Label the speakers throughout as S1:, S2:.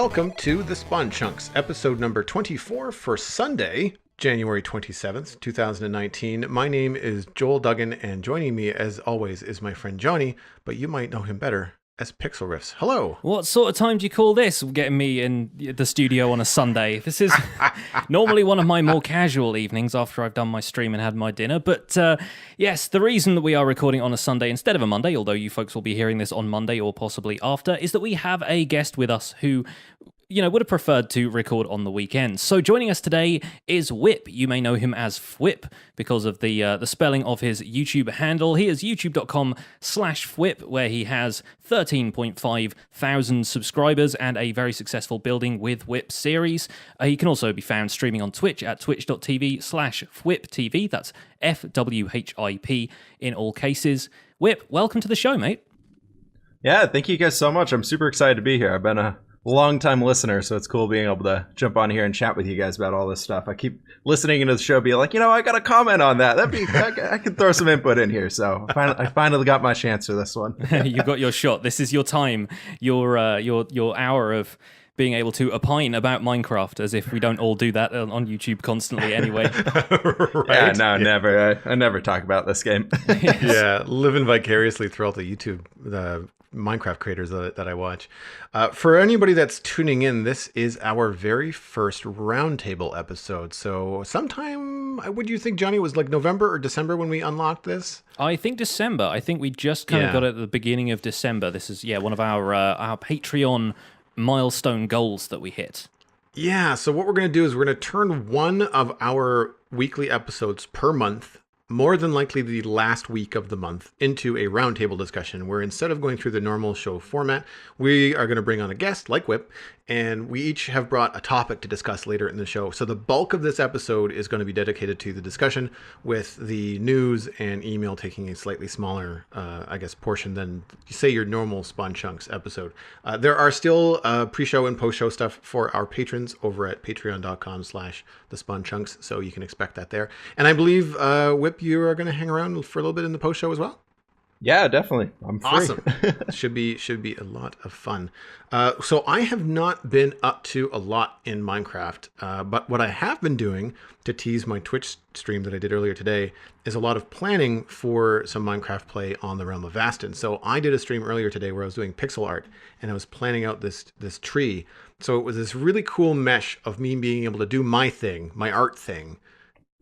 S1: welcome to the Spawn Chunks, episode number 24 for Sunday, January 27th, 2019. My name is Joel Duggan, and joining me, as always, is my friend Johnny, but you might know him better as Pixlriffs. Hello.
S2: What sort of time do you call this, getting me in the studio on a Sunday? This is normally one of my more casual evenings after I've done my stream and had my dinner. But yes, the reason that we are recording on a Sunday instead of a Monday, although you folks will be hearing this on Monday or possibly after, is that we have a guest with us who, would have preferred to record on the weekend. So joining us today is fWhip. You may know him as fWhip because of the spelling of his YouTube handle. He is youtube.com/fWhip, where he has 13.5 thousand subscribers and a very successful Building with Whip series. He can also be found streaming on Twitch at twitch.tv/fWhipTV. That's FWHIP in all cases. Whip, welcome to the show, mate.
S3: Yeah, thank you guys so much. I'm super excited to be here. I've been a long-time listener, so it's cool being able to jump on here and chat with you guys about all this stuff. I keep listening into the show, being like, I got a comment on that. I could throw some input in here. So I finally got my chance for this one.
S2: You got your shot. This is your time. Your hour of being able to opine about Minecraft, as if we don't all do that on YouTube constantly anyway.
S3: Right? Yeah, no, never. I never talk about this game.
S1: Yes. Yeah, living vicariously throughout the YouTube, the Minecraft creators that I watch. For anybody that's tuning in, this is our very first Roundtable episode. So sometime, would you think, Johnny, it was like November or December when we unlocked this?
S2: I think December. I think we just kind of got it at the beginning of December. This is, one of our Patreon milestone goals that we hit.
S1: Yeah, so what we're going to do is we're going to turn one of our weekly episodes per month, more than likely the last week of the month, into a roundtable discussion where instead of going through the normal show format, we are going to bring on a guest like fWhip, and we each have brought a topic to discuss later in the show. So the bulk of this episode is going to be dedicated to the discussion, with the news and email taking a slightly smaller, portion than, say, your normal Spawn Chunks episode. There are still pre-show and post-show stuff for our patrons over at patreon.com/thespawnchunks, so you can expect that there. And I believe, fWhip, you are going to hang around for a little bit in the post-show as well?
S3: Yeah, definitely. I'm free.
S1: Awesome. should be a lot of fun. So I have not been up to a lot in Minecraft, but what I have been doing to tease my Twitch stream that I did earlier today is a lot of planning for some Minecraft play on the Realm of Vastin. So I did a stream earlier today where I was doing pixel art, and I was planning out this tree. So it was this really cool mesh of me being able to do my thing, my art thing,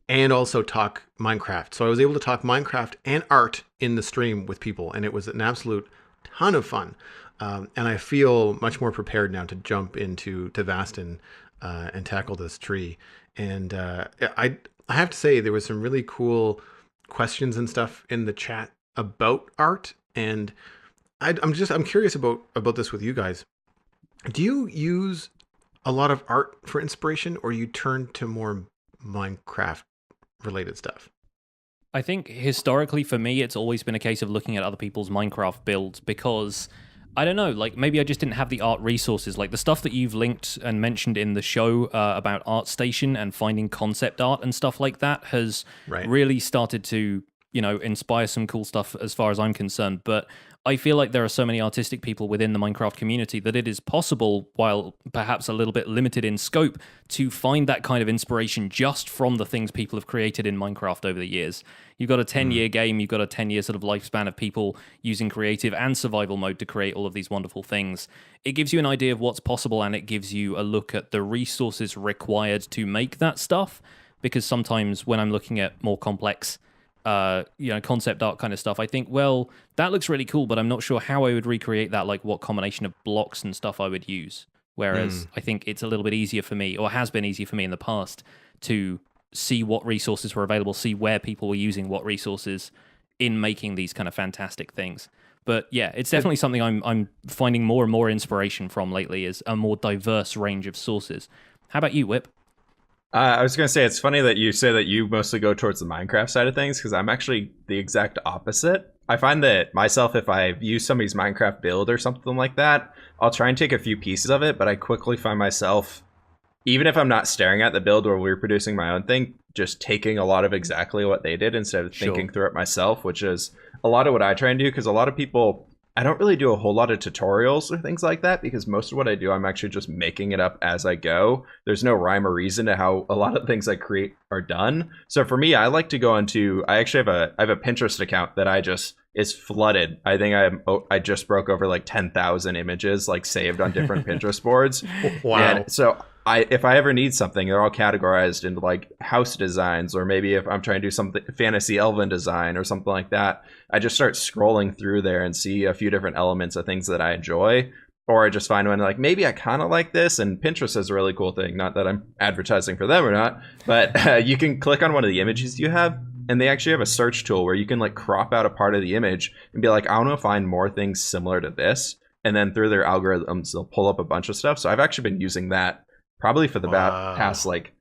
S1: and also talk Minecraft. So I was able to talk Minecraft and art in the stream with people, and it was an absolute ton of fun. And I feel much more prepared now to jump into Vastin and tackle this tree. And I have to say, there was some really cool questions and stuff in the chat about art, and I'm curious about this with you guys. Do you use a lot of art for inspiration, or you turn to more Minecraft related stuff?
S2: I think historically for me, it's always been a case of looking at other people's Minecraft builds, because I don't know, like maybe I just didn't have the art resources. Like the stuff that you've linked and mentioned in the show about ArtStation and finding concept art and stuff like that has really started to, inspire some cool stuff as far as I'm concerned. But I feel like there are so many artistic people within the Minecraft community that it is possible, while perhaps a little bit limited in scope, to find that kind of inspiration just from the things people have created in Minecraft over the years. You've got a 10-year game, you've got a 10-year sort of lifespan of people using creative and survival mode to create all of these wonderful things. It gives you an idea of what's possible, and it gives you a look at the resources required to make that stuff, because sometimes when I'm looking at more complex concept art kind of stuff, I think, well, that looks really cool, but I'm not sure how I would recreate that, like what combination of blocks and stuff I would use. Whereas I think it's a little bit easier for me, or has been easier for me in the past, to see what resources were available, see where people were using what resources in making these kind of fantastic things. But yeah, it's definitely something I'm finding more and more inspiration from lately, is a more diverse range of sources. How about you, fWhip?
S3: I was going to say, it's funny that you say that you mostly go towards the Minecraft side of things, because I'm actually the exact opposite. I find that myself, if I use somebody's Minecraft build or something like that, I'll try and take a few pieces of it, but I quickly find myself, even if I'm not staring at the build or we're producing my own thing, just taking a lot of exactly what they did instead of thinking through it myself, which is a lot of what I try and do, because a lot of people I don't really do a whole lot of tutorials or things like that because most of what I do, I'm actually just making it up as I go. There's no rhyme or reason to how a lot of things I create are done. So for me, I like to go into, I actually have a Pinterest account that I just is flooded. I think I just broke over like 10,000 images like saved on different Pinterest boards.
S1: Wow.
S3: And so if I ever need something, they're all categorized into like house designs, or maybe if I'm trying to do something fantasy elven design or something like that, I just start scrolling through there and see a few different elements of things that I enjoy. Or I just find one like, maybe I kind of like this. And Pinterest is a really cool thing. Not that I'm advertising for them or not, but you can click on one of the images you have, and they actually have a search tool where you can like crop out a part of the image and be like, I want to find more things similar to this. And then through their algorithms, they'll pull up a bunch of stuff. So I've actually been using that probably for the past like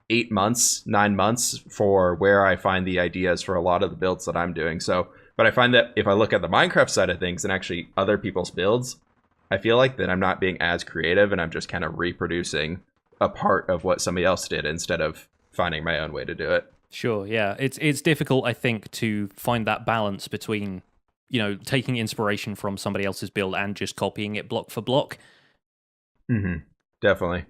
S3: 8 months, 9 months for where I find the ideas for a lot of the builds that I'm doing. So, but I find that if I look at the Minecraft side of things and actually other people's builds, I feel like that I'm not being as creative and I'm just kind of reproducing a part of what somebody else did instead of finding my own way to do it.
S2: Sure, yeah. It's difficult, I think, to find that balance between, taking inspiration from somebody else's build and just copying it block for block.
S3: Mm-hmm. Definitely.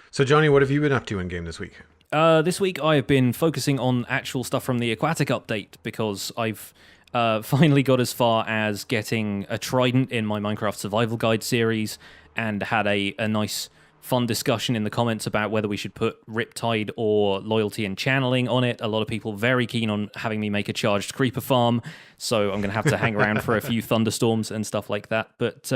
S1: So, Johnny, what have you been up to in game this week?
S2: This week I have been focusing on actual stuff from the Aquatic update because I've finally got as far as getting a trident in my Minecraft Survival Guide series and had a nice fun discussion in the comments about whether we should put Riptide or Loyalty and Channeling on it. A lot of people very keen on having me make a charged creeper farm, so I'm going to have to hang around for a few thunderstorms and stuff like that. But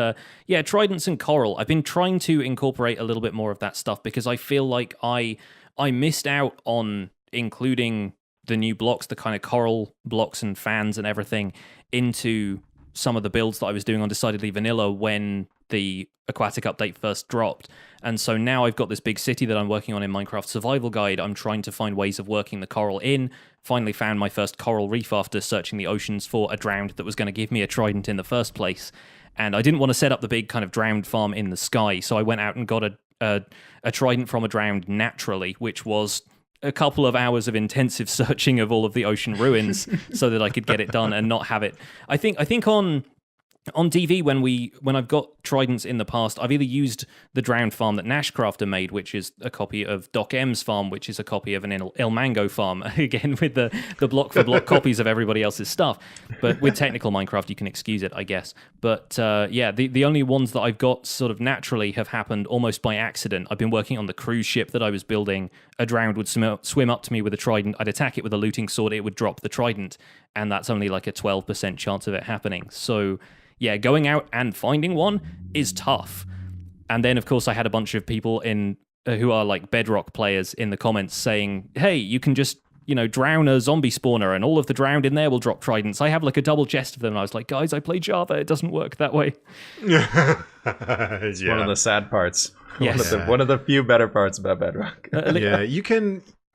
S2: yeah, Tridents and Coral. I've been trying to incorporate a little bit more of that stuff because I feel like I missed out on including the new blocks, the kind of coral blocks and fans and everything, into some of the builds that I was doing on Decidedly Vanilla when the Aquatic update first dropped. And so now I've got this big city that I'm working on in Minecraft Survival Guide. I'm trying to find ways of working the coral in. Finally found my first coral reef after searching the oceans for a drowned that was going to give me a trident in the first place. And I didn't want to set up the big kind of drowned farm in the sky, so I went out and got a trident from a drowned naturally, which was a couple of hours of intensive searching of all of the ocean ruins so that I could get it done and not have it. I think on DV, when I've got tridents in the past, I've either used the drowned farm that Nashcrafter made, which is a copy of Doc M's farm, which is a copy of an Il Mango farm, again with the block for block copies of everybody else's stuff. But with technical Minecraft, you can excuse it, I guess. But yeah, the only ones that I've got sort of naturally have happened almost by accident. I've been working on the cruise ship that I was building. A drowned would swim up to me with a trident. I'd attack it with a looting sword. It would drop the trident. And that's only like a 12% chance of it happening. So yeah, going out and finding one is tough. And then, of course, I had a bunch of people in who are like Bedrock players in the comments saying, hey, you can just, drown a zombie spawner and all of the drowned in there will drop tridents. I have like a double chest of them. And I was like, guys, I play Java. It doesn't work that way.
S1: Yeah.
S3: One of the sad parts.
S2: Yes.
S3: One of the few better parts about Bedrock.
S1: Yeah,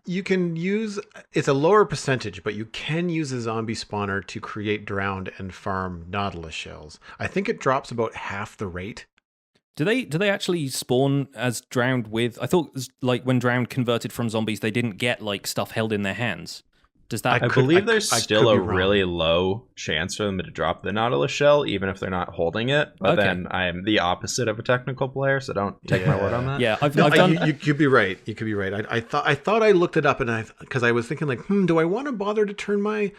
S1: you can use, it's a lower percentage, but you can use a zombie spawner to create drowned and farm nautilus shells. I think it drops about half the rate.
S2: Do they actually spawn as drowned with? I thought like when drowned converted from zombies, they didn't get like stuff held in their hands. Does that?
S3: I believe there's still a really low chance for them to drop the Nautilus shell, even if they're not holding it. But then I am the opposite of a technical player, so don't take my word on that.
S2: Yeah, I've done.
S1: You could be right. You could be right. I thought I looked it up, and because I was thinking like, do I want to bother to turn my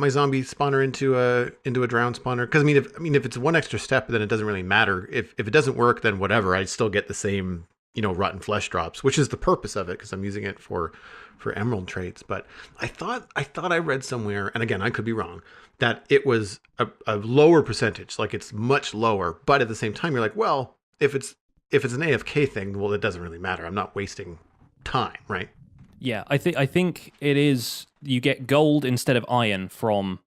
S1: zombie spawner into a drowned spawner? Because I mean if it's one extra step, then it doesn't really matter. If it doesn't work, then whatever. I still get the same rotten flesh drops, which is the purpose of it, because I'm using it for emerald traits. But I thought I read somewhere, and again I could be wrong, that it was a lower percentage, like it's much lower. But at the same time, you're like, well, if it's an AFK thing, well, it doesn't really matter. I'm not wasting time, right?
S2: Yeah, I think it is. You get gold instead of iron from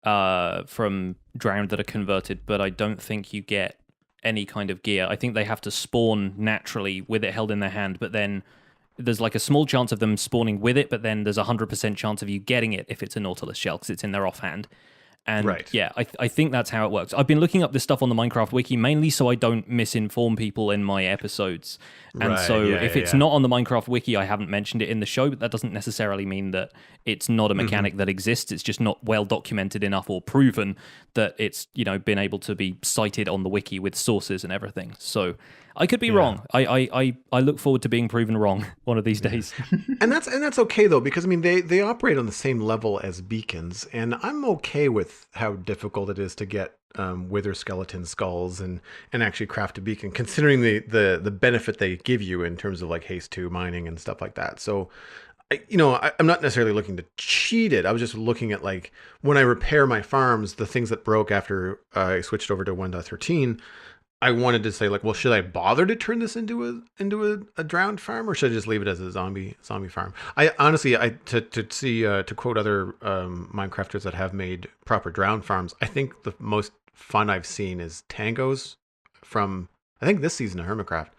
S2: drowned that are converted, but I don't think you get any kind of gear. I think they have to spawn naturally with it held in their hand, but then there's like a small chance of them spawning with it, but then there's 100% chance of you getting it if it's a Nautilus shell because it's in their offhand. And
S1: Right.
S2: yeah, I think that's how it works. I've been looking up this stuff on the Minecraft wiki mainly so I don't misinform people in my episodes. And
S1: Right,
S2: so
S1: yeah,
S2: if
S1: yeah,
S2: it's
S1: yeah.
S2: not on the Minecraft wiki, I haven't mentioned it in the show, but that doesn't necessarily mean that it's not a mechanic that exists. It's just not well documented enough or proven that it's, been able to be cited on the wiki with sources and everything. So I could be wrong. I look forward to being proven wrong one of these days.
S1: And that's okay though, because I mean they operate on the same level as beacons, and I'm okay with how difficult it is to get wither skeleton skulls and actually craft a beacon, considering the benefit they give you in terms of like haste 2 mining and stuff like that. So I'm not necessarily looking to cheat it. I was just looking at like when I repair my farms, the things that broke after I switched over to 1.13. I wanted to say like, well, should I bother to turn this into a drowned farm, or should I just leave it as a zombie farm? I honestly, to quote other Minecrafters that have made proper drowned farms, I think the most fun I've seen is Tango's from I think this season of Hermitcraft.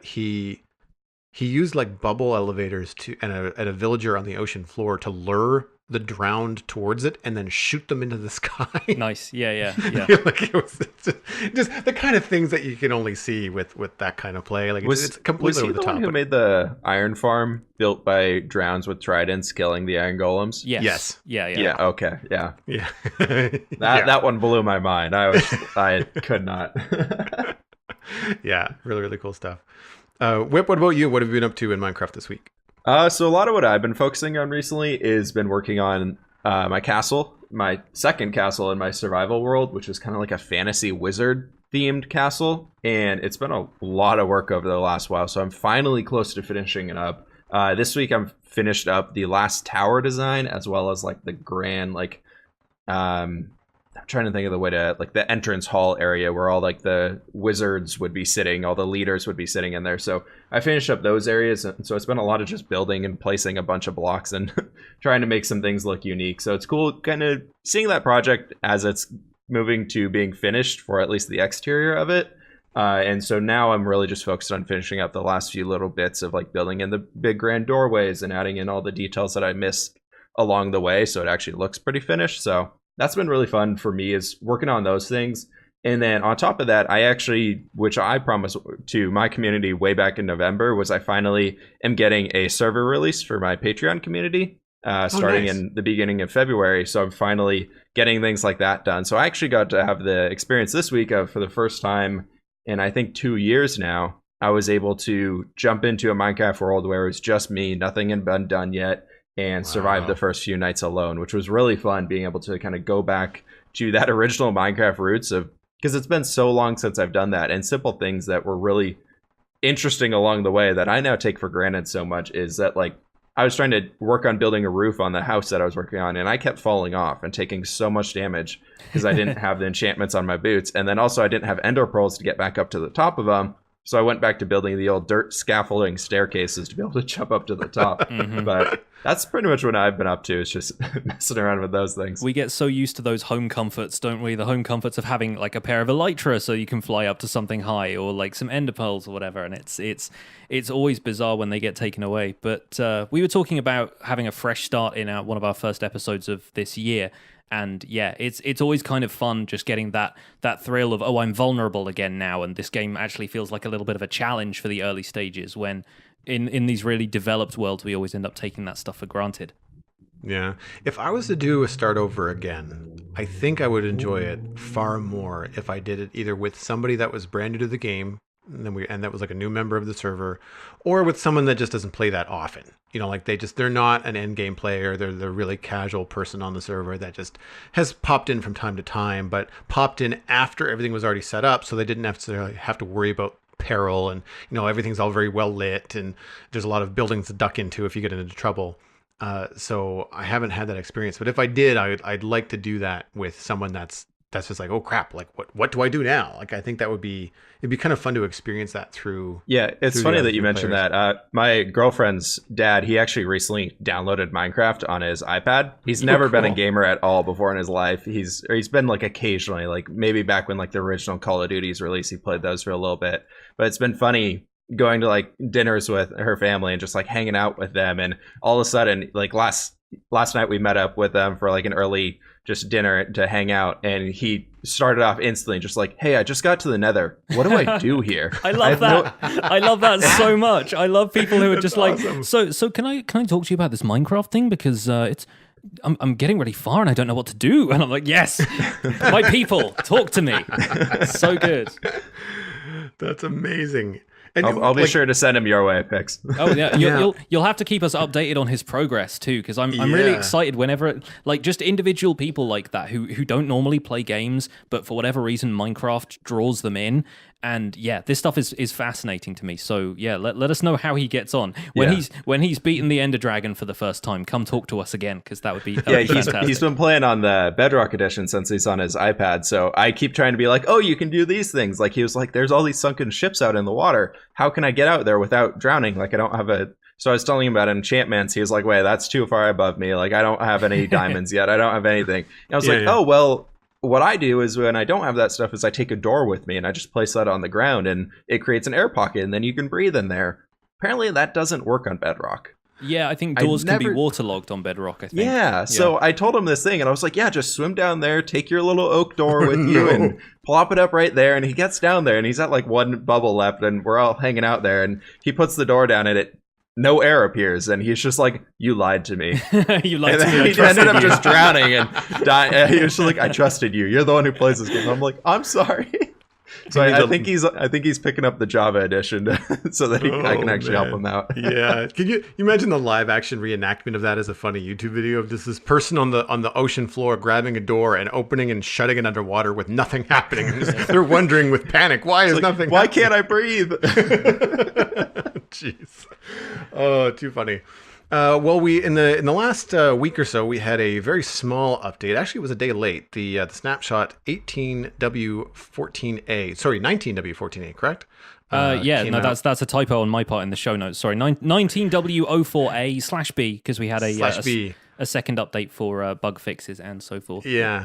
S1: He used like bubble elevators and a villager on the ocean floor to lure the drowned towards it and then shoot them into the sky.
S2: Nice. Yeah.
S1: Like it was just the kind of things that you can only see with that kind of play. Like it's completely over the top.
S3: Was he the one who made the iron farm built by drowns with tridents killing the iron golems?
S1: Yes.
S2: Yeah.
S3: Okay. Yeah.
S1: That
S3: one blew my mind. I could not.
S1: Yeah. Really, really cool stuff. Whip, what about you? What have you been up to in Minecraft this week?
S3: So a lot of what I've been focusing on recently is been working on my castle, my second castle in my survival world, which is kind of like a fantasy wizard themed castle. And it's been a lot of work over the last while. So I'm finally close to finishing it up. This week I'm finished up the last tower design, as well as like the grand, I'm trying to think of the way to, like, the entrance hall area where all like the wizards would be sitting, all the leaders would be sitting in there. So I finished up those areas, and so it's been a lot of just building and placing a bunch of blocks and trying to make some things look unique. So it's cool kind of seeing that project as it's moving to being finished for at least the exterior of it. And so now I'm really just focused on finishing up the last few little bits of like building in the big grand doorways and adding in all the details that I missed along the way, so it actually looks pretty finished. So that's been really fun for me, is working on those things. And then on top of that, I actually, which I promised to my community way back in November, was I finally am getting a server release for my Patreon community starting
S1: nice.
S3: in the beginning of February. So I'm finally getting things like that done. So I actually got to have the experience this week of, for the first time in I think 2 years now, I was able to jump into a Minecraft world where it was just me, nothing had been done yet, and survive the first few nights alone, which was really fun, being able to kind of go back to that original Minecraft roots of, because it's been so long since I've done that, and simple things that were really interesting along the way that I now take for granted so much is that, like, I was trying to work on building a roof on the house that I was working on, and I kept falling off and taking so much damage because I didn't have the enchantments on my boots, and then also I didn't have ender pearls to get back up to the top of them. So I went back to building the old dirt scaffolding staircases to be able to jump up to the top. But that's pretty much what I've been up to, is just messing around with those things.
S2: We get so used to those home comforts, don't we? The home comforts of having like a pair of elytra so you can fly up to something high, or like some ender pearls or whatever. And it's always bizarre when they get taken away. But we were talking about having a fresh start in one of our first episodes of this year. And yeah, it's always kind of fun just getting that thrill of, oh, I'm vulnerable again now, and this game actually feels like a little bit of a challenge for the early stages, when in these really developed worlds we always end up taking that stuff for granted.
S1: Yeah. If I was to do a start over again, I think I would enjoy it far more if I did it either with somebody that was brand new to the game, and that was like a new member of the server, or with someone that just doesn't play that often. You know, like they're not an end game player. They're the really casual person on the server that just has popped in from time to time, but popped in after everything was already set up, so they didn't necessarily have to worry about peril, and everything's all very well lit, and there's a lot of buildings to duck into if you get into trouble. So I haven't had that experience, but if I did, I'd like to do that with someone that's just like, oh crap, like what do I do now? Like, I think it'd be kind of fun to experience that through.
S3: Yeah, it's funny that you mentioned that. My girlfriend's dad, he actually recently downloaded Minecraft on his iPad. He's never been a gamer at all before in his life. He's been like occasionally, like maybe back when like the original Call of Duty's released, he played those for a little bit. But it's been funny going to like dinners with her family and just like hanging out with them, and all of a sudden, like last last night we met up with them for like an early just dinner to hang out, and he started off instantly just like, hey, I just got to the nether, what do I do here?
S2: I love that. I love that so much. I love people who are just
S1: awesome.
S2: like, so can I talk to you about this Minecraft thing, because I'm getting really far and I don't know what to do. And I'm like, yes, my people, talk to me. So good.
S1: That's amazing. And
S3: I'll be sure to send him your way, Pix.
S2: Oh yeah, you'll have to keep us updated on his progress too, because I'm really excited whenever like just individual people like that who don't normally play games, but for whatever reason Minecraft draws them in. And yeah, this stuff is fascinating to me. So yeah, let us know how he gets on when he's beaten the Ender Dragon for the first time. Come talk to us again, because that would be fantastic.
S3: He's been playing on the Bedrock edition since he's on his iPad. So I keep trying to be like, oh, you can do these things. Like he was like, there's all these sunken ships out in the water. How can I get out there without drowning? Like I don't have a. So I was telling him about enchantments. He was like, wait, that's too far above me. Like I don't have any diamonds yet. I don't have anything. And I was like, oh well. What I do is when I don't have that stuff is I take a door with me and I just place that on the ground and it creates an air pocket and then you can breathe in there. Apparently that doesn't work on Bedrock.
S2: Yeah, I think doors can be waterlogged on Bedrock, I think.
S3: Yeah, so I told him this thing and I was like, yeah, just swim down there, take your little oak door with you and plop it up right there. And he gets down there and he's at like one bubble left and we're all hanging out there and he puts the door down and no air appears, and he's just like, "You lied to me."
S2: You lied to me.
S3: He ended up just drowning and dying. He was just like, "I trusted you. You're the one who plays this game." I'm like, "I'm sorry." So I think he's picking up the Java edition so that I can actually help him out.
S1: Yeah, can you imagine the live action reenactment of that as a funny YouTube video of this person on the ocean floor grabbing a door and opening and shutting it underwater with nothing happening? They're wondering with panic, why is nothing?
S3: Why can't I breathe?
S1: Jeez, oh, too funny. Well, we in the last week or so, we had a very small update. Actually, it was a day late. The Snapshot 18W14A, sorry, 19W14A, correct?
S2: That's a typo on my part in the show notes. Sorry, 19W04A/B, because we had a second update for bug fixes and so forth.
S1: Yeah.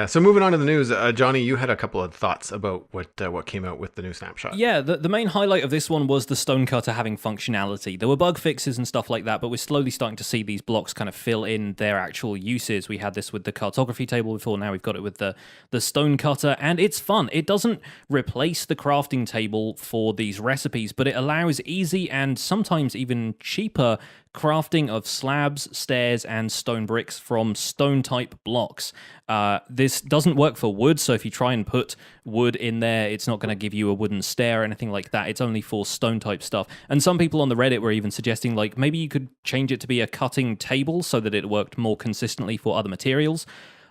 S1: So moving on to the news, Johnny, you had a couple of thoughts about what came out with the new Snapshot.
S2: Yeah, the main highlight of this one was the Stonecutter having functionality. There were bug fixes and stuff like that, but we're slowly starting to see these blocks kind of fill in their actual uses. We had this with the cartography table before, now we've got it with the Stonecutter, and it's fun. It doesn't replace the crafting table for these recipes, but it allows easy and sometimes even cheaper crafting of slabs, stairs, and stone bricks from stone-type blocks. This doesn't work for wood, so if you try and put wood in there, it's not going to give you a wooden stair or anything like that. It's only for stone-type stuff. And some people on the Reddit were even suggesting, like, maybe you could change it to be a cutting table so that it worked more consistently for other materials.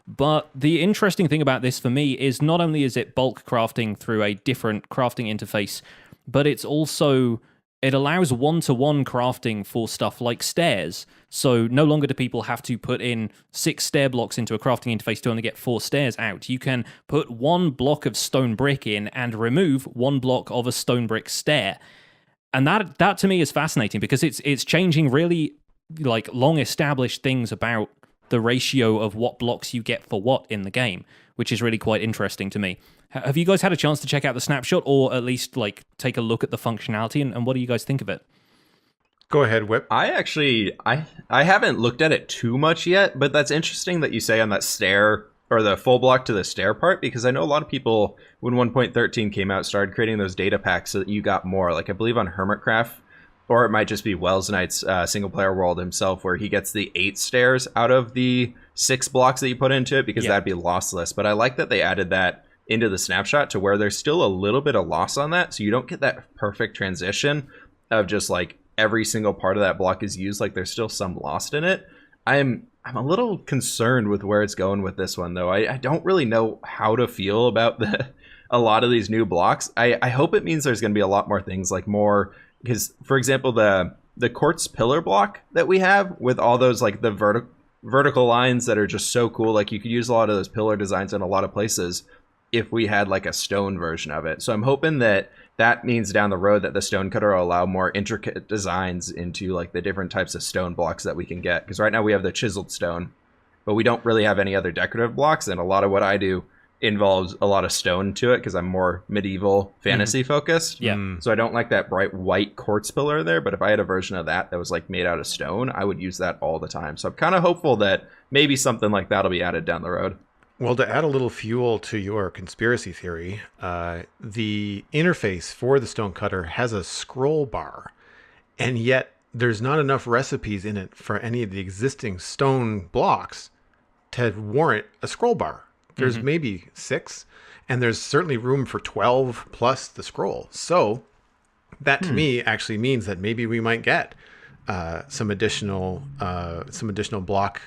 S2: But the interesting thing about this for me is not only is it bulk crafting through a different crafting interface, but it allows one-to-one crafting for stuff like stairs. So no longer do people have to put in 6 stair blocks into a crafting interface to only get 4 stairs out. You can put 1 block of stone brick in and remove 1 block of a stone brick stair. And that to me is fascinating because it's changing really like long-established things about the ratio of what blocks you get for what in the game, which is really quite interesting to me. Have you guys had a chance to check out the Snapshot, or at least like take a look at the functionality, and what do you guys think of it?
S1: Go ahead, Whip.
S3: I haven't looked at it too much yet, but that's interesting that you say on that stair or the full block to the stair part, because I know a lot of people when 1.13 came out started creating those data packs so that you got more. Like I believe on Hermitcraft, or it might just be Wells Knight's single player world himself, where he gets the 8 stairs out of the 6 blocks that you put into it, because that'd be lossless. But I like that they added that into the Snapshot to where there's still a little bit of loss on that, so you don't get that perfect transition of just like every single part of that block is used. Like there's still some lost in it. I'm a little concerned with where it's going with this one, though. I don't really know how to feel about a lot of these new blocks. I hope it means there's going to be a lot more things, like more, because for example the quartz pillar block that we have with all those like the vertical lines that are just so cool, like you could use a lot of those pillar designs in a lot of places if we had like a stone version of it. So I'm hoping that means down the road that the Stonecutter will allow more intricate designs into like the different types of stone blocks that we can get, because right now we have the chiseled stone, but we don't really have any other decorative blocks, and a lot of what I do involves a lot of stone to it because I'm more medieval fantasy focused.
S2: Yeah.
S3: So I don't like that bright white quartz pillar there. But if I had a version of that was like made out of stone, I would use that all the time. So I'm kind of hopeful that maybe something like that'll be added down the road.
S1: Well, to add a little fuel to your conspiracy theory, the interface for the stone cutter has a scroll bar, and yet there's not enough recipes in it for any of the existing stone blocks to warrant a scroll bar. There's maybe 6, and there's certainly room for 12 plus the scroll. So that to me actually means that maybe we might get some additional block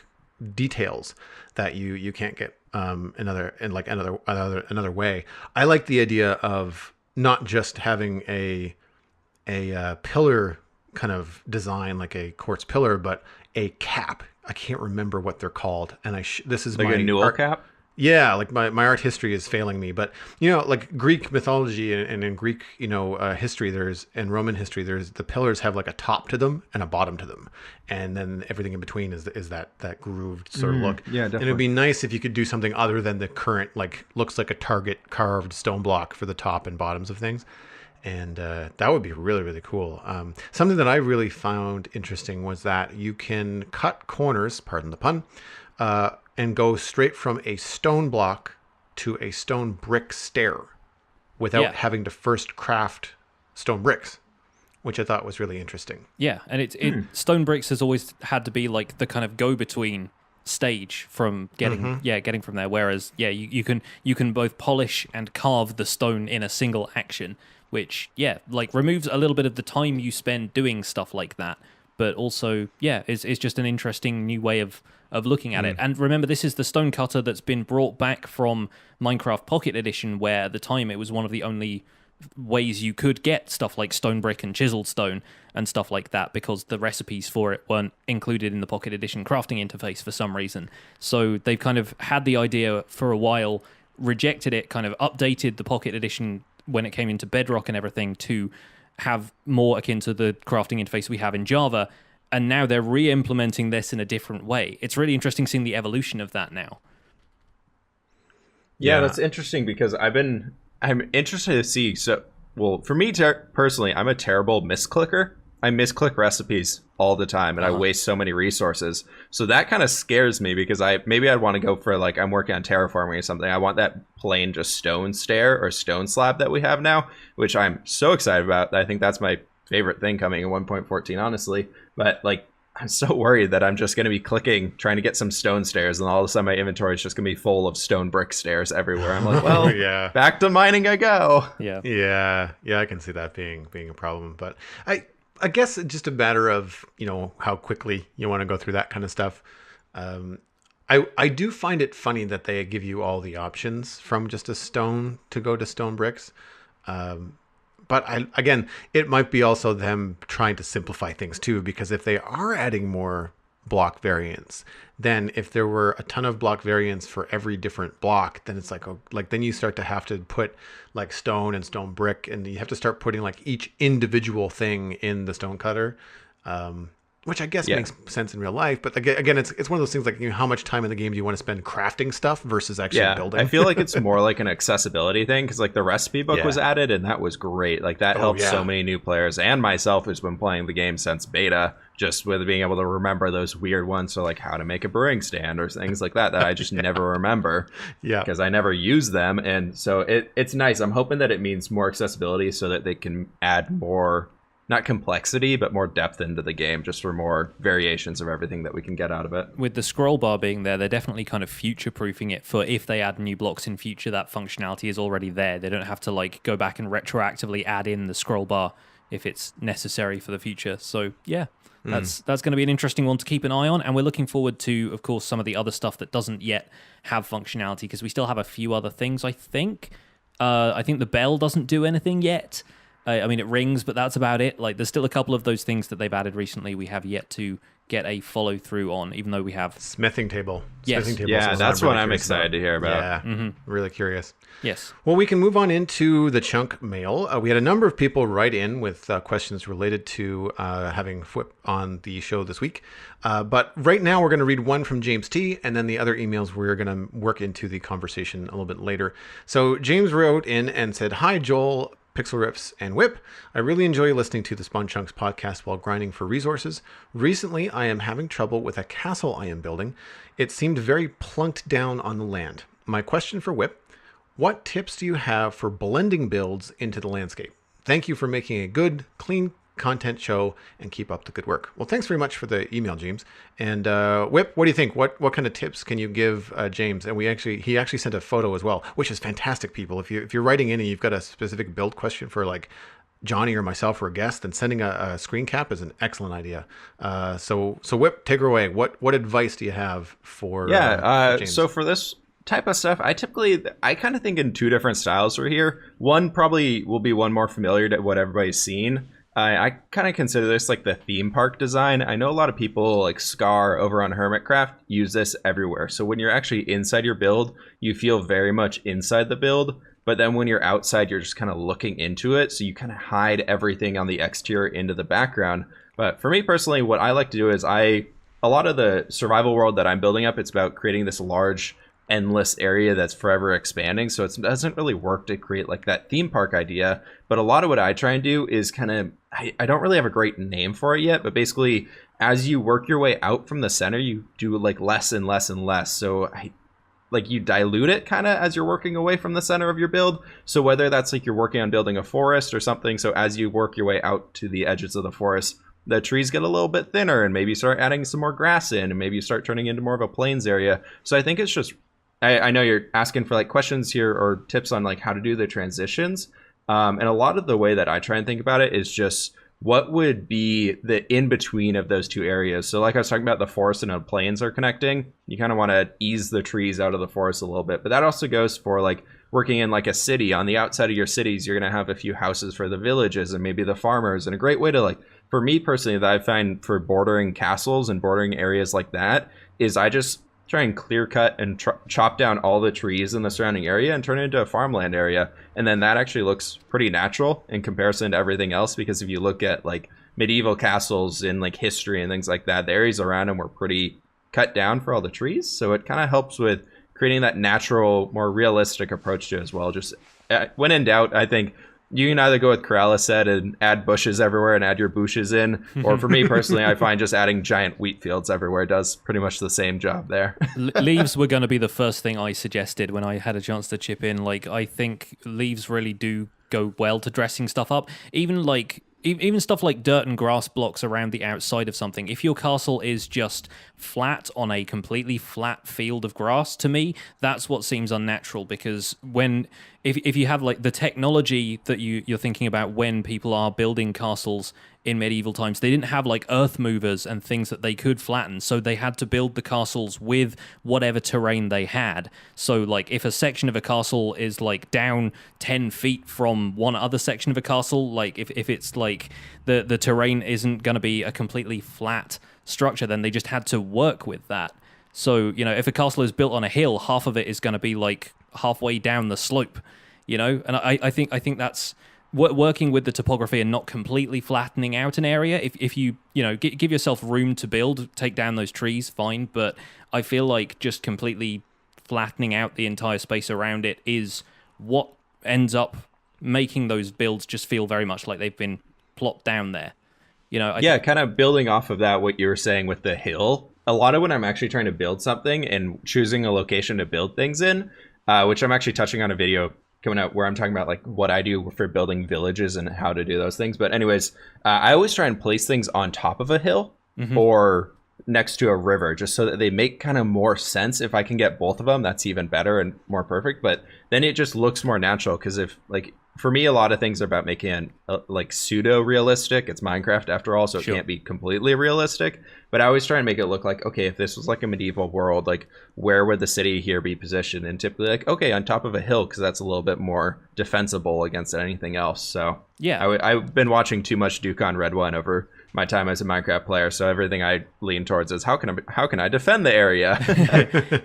S1: details that you can't get another way. I like the idea of not just having a pillar kind of design like a quartz pillar, but a cap. I can't remember what they're called, and this is
S3: like
S1: my
S3: a newel cap.
S1: Yeah, like my art history is failing me, but like Greek mythology and in Greek history, and Roman history, the pillars have like a top to them and a bottom to them, and then everything in between is that grooved sort of look.
S3: Yeah, definitely.
S1: And it'd be nice if you could do something other than the current like looks like a target carved stone block for the top and bottoms of things. And that would be really, really cool. Something that I really found interesting was that you can cut corners, pardon the pun, and go straight from a stone block to a stone brick stair without having to first craft stone bricks, which I thought was really interesting.
S2: Yeah, and stone bricks has always had to be like the kind of go-between stage from getting from there. Whereas you can both polish and carve the stone in a single action, which like removes a little bit of the time you spend doing stuff like that, but also is just an interesting new way of looking at it. And remember, this is the stone cutter that's been brought back from Minecraft Pocket Edition, where at the time it was one of the only ways you could get stuff like stone brick and chiseled stone and stuff like that, because the recipes for it weren't included in the Pocket Edition crafting interface for some reason. So they've kind of had the idea for a while, rejected it, kind of updated the Pocket Edition when it came into Bedrock and everything to have more akin to the crafting interface we have in Java, and now they're re-implementing this in a different way. It's really interesting seeing the evolution of that now.
S3: Yeah, that's interesting because I'm interested to see. So, well, for me personally, I'm a terrible misclicker. I misclick recipes all the time, and I waste so many resources. So that kind of scares me because I'd want to go for like I'm working on terraforming or something. I want that plain just stone stair or stone slab that we have now, which I'm so excited about. I think that's my favorite thing coming in 1.14, honestly. But like, I'm so worried that I'm just going to be clicking, trying to get some stone stairs, and all of a sudden my inventory is just going to be full of stone brick stairs everywhere. I'm like, well, back to mining I go.
S1: Yeah, I can see that being a problem. But I guess it's just a matter of, how quickly you want to go through that kind of stuff. I do find it funny that they give you all the options from just a stone to go to stone bricks. But again, it might be also them trying to simplify things too, because if they are adding more block variants, then if there were a ton of block variants for every different block, then it's then you start to have to put like stone and stone brick, and you have to start putting like each individual thing in the stone cutter, which I guess makes sense in real life. But again, it's one of those things like, how much time in the game do you want to spend crafting stuff versus actually building?
S3: I feel like it's more like an accessibility thing, because like the recipe book was added, and that was great. Like that helped so many new players and myself, who's been playing the game since beta, just with being able to remember those weird ones. So like how to make a brewing stand or things like that I just never remember because I never use them. And so it's nice. I'm hoping that it means more accessibility so that they can add more, not complexity, but more depth into the game, just for more variations of everything that we can get out of it.
S2: With the scroll bar being there, they're definitely kind of future-proofing it for if they add new blocks in future, that functionality is already there. They don't have to like go back and retroactively add in the scroll bar if it's necessary for the future. So that's going to be an interesting one to keep an eye on, and we're looking forward to, of course, some of the other stuff that doesn't yet have functionality, because we still have a few other things, I think. I think the bell doesn't do anything yet. I mean, it rings, but that's about it. Like, there's still a couple of those things that they've added recently we have yet to get a follow through on, even though we have
S1: Smithing table.
S2: Yes.
S1: Smithing table.
S3: Yeah, that's what I'm excited to hear about.
S1: Yeah, really curious.
S2: Yes.
S1: Well, we can move on into the chunk mail. We had a number of people write in with questions related to having fWhip on the show this week. But right now, we're going to read one from James T, and then the other emails we're going to work into the conversation a little bit later. So James wrote in and said, "Hi, Joel, Pixlriffs, and Whip. I really enjoy listening to the Spawn Chunks podcast while grinding for resources. Recently, I am having trouble with a castle I am building. It seemed very plunked down on the land. My question for Whip: what tips do you have for blending builds into the landscape? Thank you for making a good, clean content show, and keep up the good work." Well, thanks very much for the email, James. And Whip, what do you think? What kind of tips can you give James? And he actually sent a photo as well, which is fantastic, people. If you're writing in and you've got a specific build question for like Johnny or myself or a guest, then sending a screen cap is an excellent idea. So Whip, take her away. What advice do you have for James?
S3: So for this type of stuff, I kind of think in two different styles for here. One probably will be one more familiar to what everybody's seen. I kind of consider this like the theme park design. I know a lot of people like Scar over on Hermitcraft use this everywhere. So when you're actually inside your build, you feel very much inside the build. But then when you're outside, you're just kind of looking into it. So you kind of hide everything on the exterior into the background. But for me personally, what I like to do is a lot of the survival world that I'm building up, it's about creating this large endless area that's forever expanding. So it doesn't really work to create like that theme park idea. But a lot of what I try and do is kind of, I don't really have a great name for it yet, but basically as you work your way out from the center, you do like less and less and less. So like you dilute it kind of as you're working away from the center of your build. So whether that's like you're working on building a forest or something, so as you work your way out to the edges of the forest, the trees get a little bit thinner, and maybe you start adding some more grass in, and maybe you start turning into more of a plains area. So I think it's just, I know you're asking for like questions here or tips on like how to do the transitions. And a lot of the way that I try and think about it is just what would be the in-between of those two areas. So like I was talking about, the forest and the plains are connecting. You kind of want to ease the trees out of the forest a little bit. But that also goes for like working in like a city. On the outside of your cities, you're going to have a few houses for the villages and maybe the farmers. And a great way to like, for me personally, that I find for bordering castles and bordering areas like that is I just try and clear cut and chop down all the trees in the surrounding area and turn it into a farmland area. And then that actually looks pretty natural in comparison to everything else, because if you look at like medieval castles in like history and things like that, the areas around them were pretty cut down for all the trees. So it kind of helps with creating that natural, more realistic approach to it as well. Just when in doubt, I think you can either go with Corrales said and add bushes everywhere and add your bushes in. Or for me personally, I find just adding giant wheat fields everywhere does pretty much the same job there.
S2: Leaves were going to be the first thing I suggested when I had a chance to chip in. Like, I think leaves really do go well to dressing stuff up. Even stuff like dirt and grass blocks around the outside of something. If your castle is just flat on a completely flat field of grass, to me, that's what seems unnatural, because if you have like the technology that you're thinking about when people are building castles in medieval times, they didn't have like earth movers and things that they could flatten, so they had to build the castles with whatever terrain they had. So like if a section of a castle is like down 10 feet from one other section of a castle, like if it's like the terrain isn't going to be a completely flat structure, then they just had to work with that. So, you know, if a castle is built on a hill, half of it is going to be like halfway down the slope, you know? And I think that's working with the topography and not completely flattening out an area. If you give yourself room to build, take down those trees, fine. But I feel like just completely flattening out the entire space around it is what ends up making those builds just feel very much like they've been plopped down there. You know,
S3: kind of building off of that, what you were saying with the hill. A lot of when I'm actually trying to build something and choosing a location to build things in, which I'm actually touching on a video coming out where I'm talking about like what I do for building villages and how to do those things. But anyways, I always try and place things on top of a hill or next to a river, just so that they make kind of more sense. If I can get both of them, that's even better and more perfect. But then it just looks more natural, because if like, for me, a lot of things are about making it like pseudo realistic. It's Minecraft after all, so it can't be completely realistic. But I always try and make it look like, okay, if this was like a medieval world, like where would the city here be positioned? And typically like, okay, on top of a hill, because that's a little bit more defensible against anything else. So yeah, I've been watching too much Duke on Red One over my time as a Minecraft player. So everything I lean towards is how can I defend the area?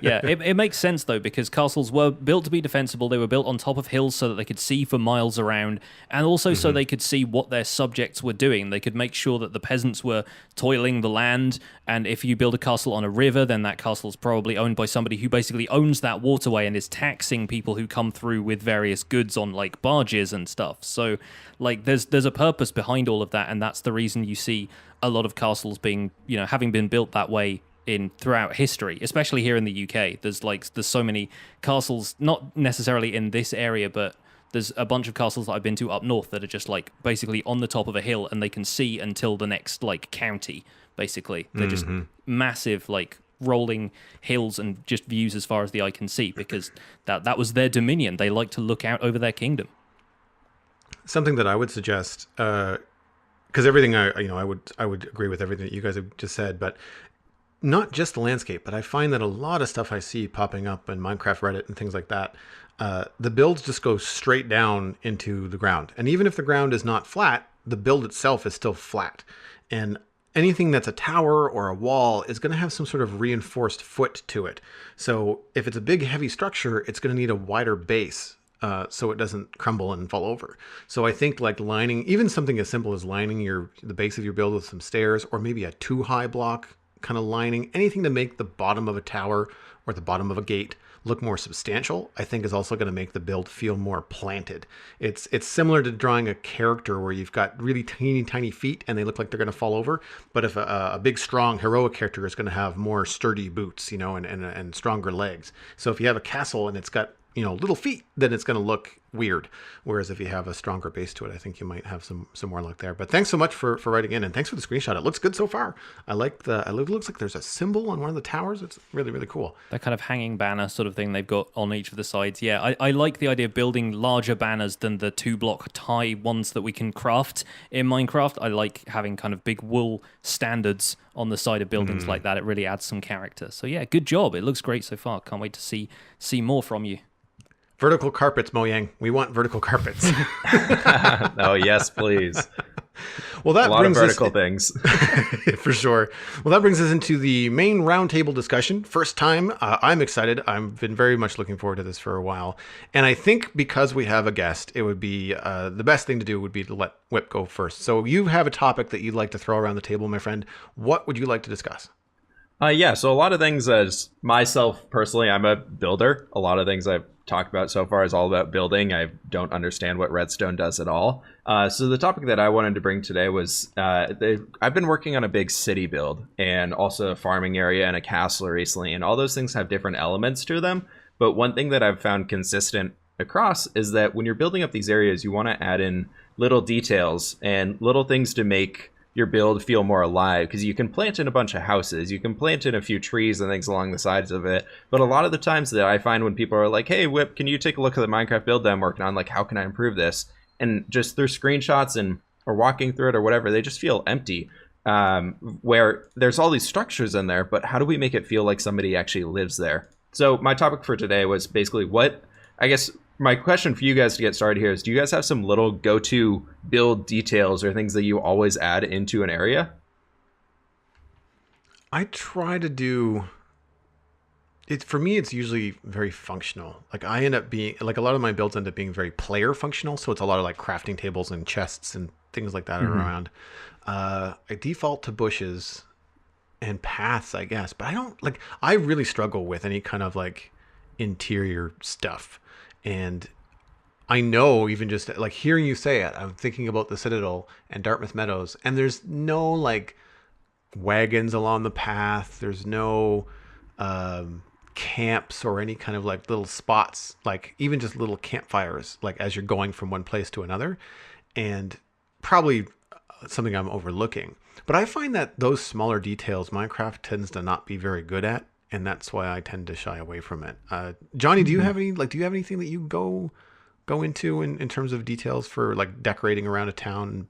S2: Yeah, it makes sense though, because castles were built to be defensible. They were built on top of hills so that they could see for miles around, and also so they could see what their subjects were doing. They could make sure that the peasants were toiling the land, and if you build a castle on a river, then that castle is probably owned by somebody who basically owns that waterway and is taxing people who come through with various goods on like barges and stuff. So like there's a purpose behind all of that, and that's the reason you see a lot of castles being, you know, having been built that way in throughout history, especially here in the UK. There's so many castles, not necessarily in this area, but there's a bunch of castles that I've been to up north that are just like basically on the top of a hill, and they can see until the next like county. Basically, they're just massive like rolling hills and just views as far as the eye can see, because that was their dominion. They like to look out over their kingdom.
S1: Something that I would suggest, because everything I would agree with everything that you guys have just said, but not just the landscape, but I find that a lot of stuff I see popping up in Minecraft Reddit and things like that, the builds just go straight down into the ground. And even if the ground is not flat, the build itself is still flat. And anything that's a tower or a wall is going to have some sort of reinforced foot to it. So if it's a big, heavy structure, it's going to need a wider base so it doesn't crumble and fall over. So I think like lining, even something as simple as lining the base of your build with some stairs, or maybe a 2-high block kind of lining, anything to make the bottom of a tower or the bottom of a gate look more substantial, I think is also going to make the build feel more planted. It's similar to drawing a character where you've got really tiny feet and they look like they're going to fall over. But if a big, strong, heroic character is going to have more sturdy boots, you know, and stronger legs. So if you have a castle and it's got, you know, little feet, then it's going to look weird. Whereas if you have a stronger base to it, I think you might have some more luck there. But thanks so much for writing in, and thanks for the screenshot. It looks good so far. It looks like there's a symbol on one of the towers. It's really, really cool.
S2: That kind of hanging banner sort of thing they've got on each of the sides. Yeah, I like the idea of building larger banners than the 2-block tie ones that we can craft in Minecraft. I like having kind of big wool standards on the side of buildings like that. It really adds some character. So yeah, good job. It looks great so far. Can't wait to see more from you.
S1: Vertical carpets, Mojang. We want vertical carpets.
S3: Oh, yes, please.
S1: Well, that
S3: a lot
S1: brings
S3: of vertical things.
S1: For sure. Well, that brings us into the main roundtable discussion. First time. I'm excited. I've been very much looking forward to this for a while. And I think because we have a guest, it would be the best thing to do would be to let Whip go first. So you have a topic that you'd like to throw around the table, my friend. What would you like to discuss?
S3: Yeah, so a lot of things, as myself personally, I'm a builder. A lot of things I've talked about so far is all about building. I don't understand what redstone does at all. So the topic that I wanted to bring today was I've been working on a big city build and also a farming area and a castle recently, and all those things have different elements to them. But one thing that I've found consistent across is that when you're building up these areas, you want to add in little details and little things to make your build feel more alive, because you can plant in a bunch of houses, you can plant in a few trees and things along the sides of it, but a lot of the times that I find when people are like, hey Whip, can you take a look at the Minecraft build that I'm working on, like how can I improve this, and just through screenshots and or walking through it or whatever, they just feel empty, where there's all these structures in there, but how do we make it feel like somebody actually lives there? So my topic for today was basically my question for you guys to get started here is, do you guys have some little go-to build details or things that you always add into an area?
S1: I try to do it. For me, it's usually very functional. Like I end up being like, a lot of my builds end up being very player functional. So it's a lot of like crafting tables and chests and things like that around. I default to bushes and paths, I guess, but I really struggle with any kind of like interior stuff. And I know, even just like hearing you say it, I'm thinking about the Citadel and Dartmouth Meadows, and there's no like wagons along the path. There's no camps or any kind of like little spots, like even just little campfires, like as you're going from one place to another. And probably something I'm overlooking. But I find that those smaller details, Minecraft tends to not be very good at. And that's why I tend to shy away from it. Johnny, do you have anything that you go into in terms of details for like decorating around a town?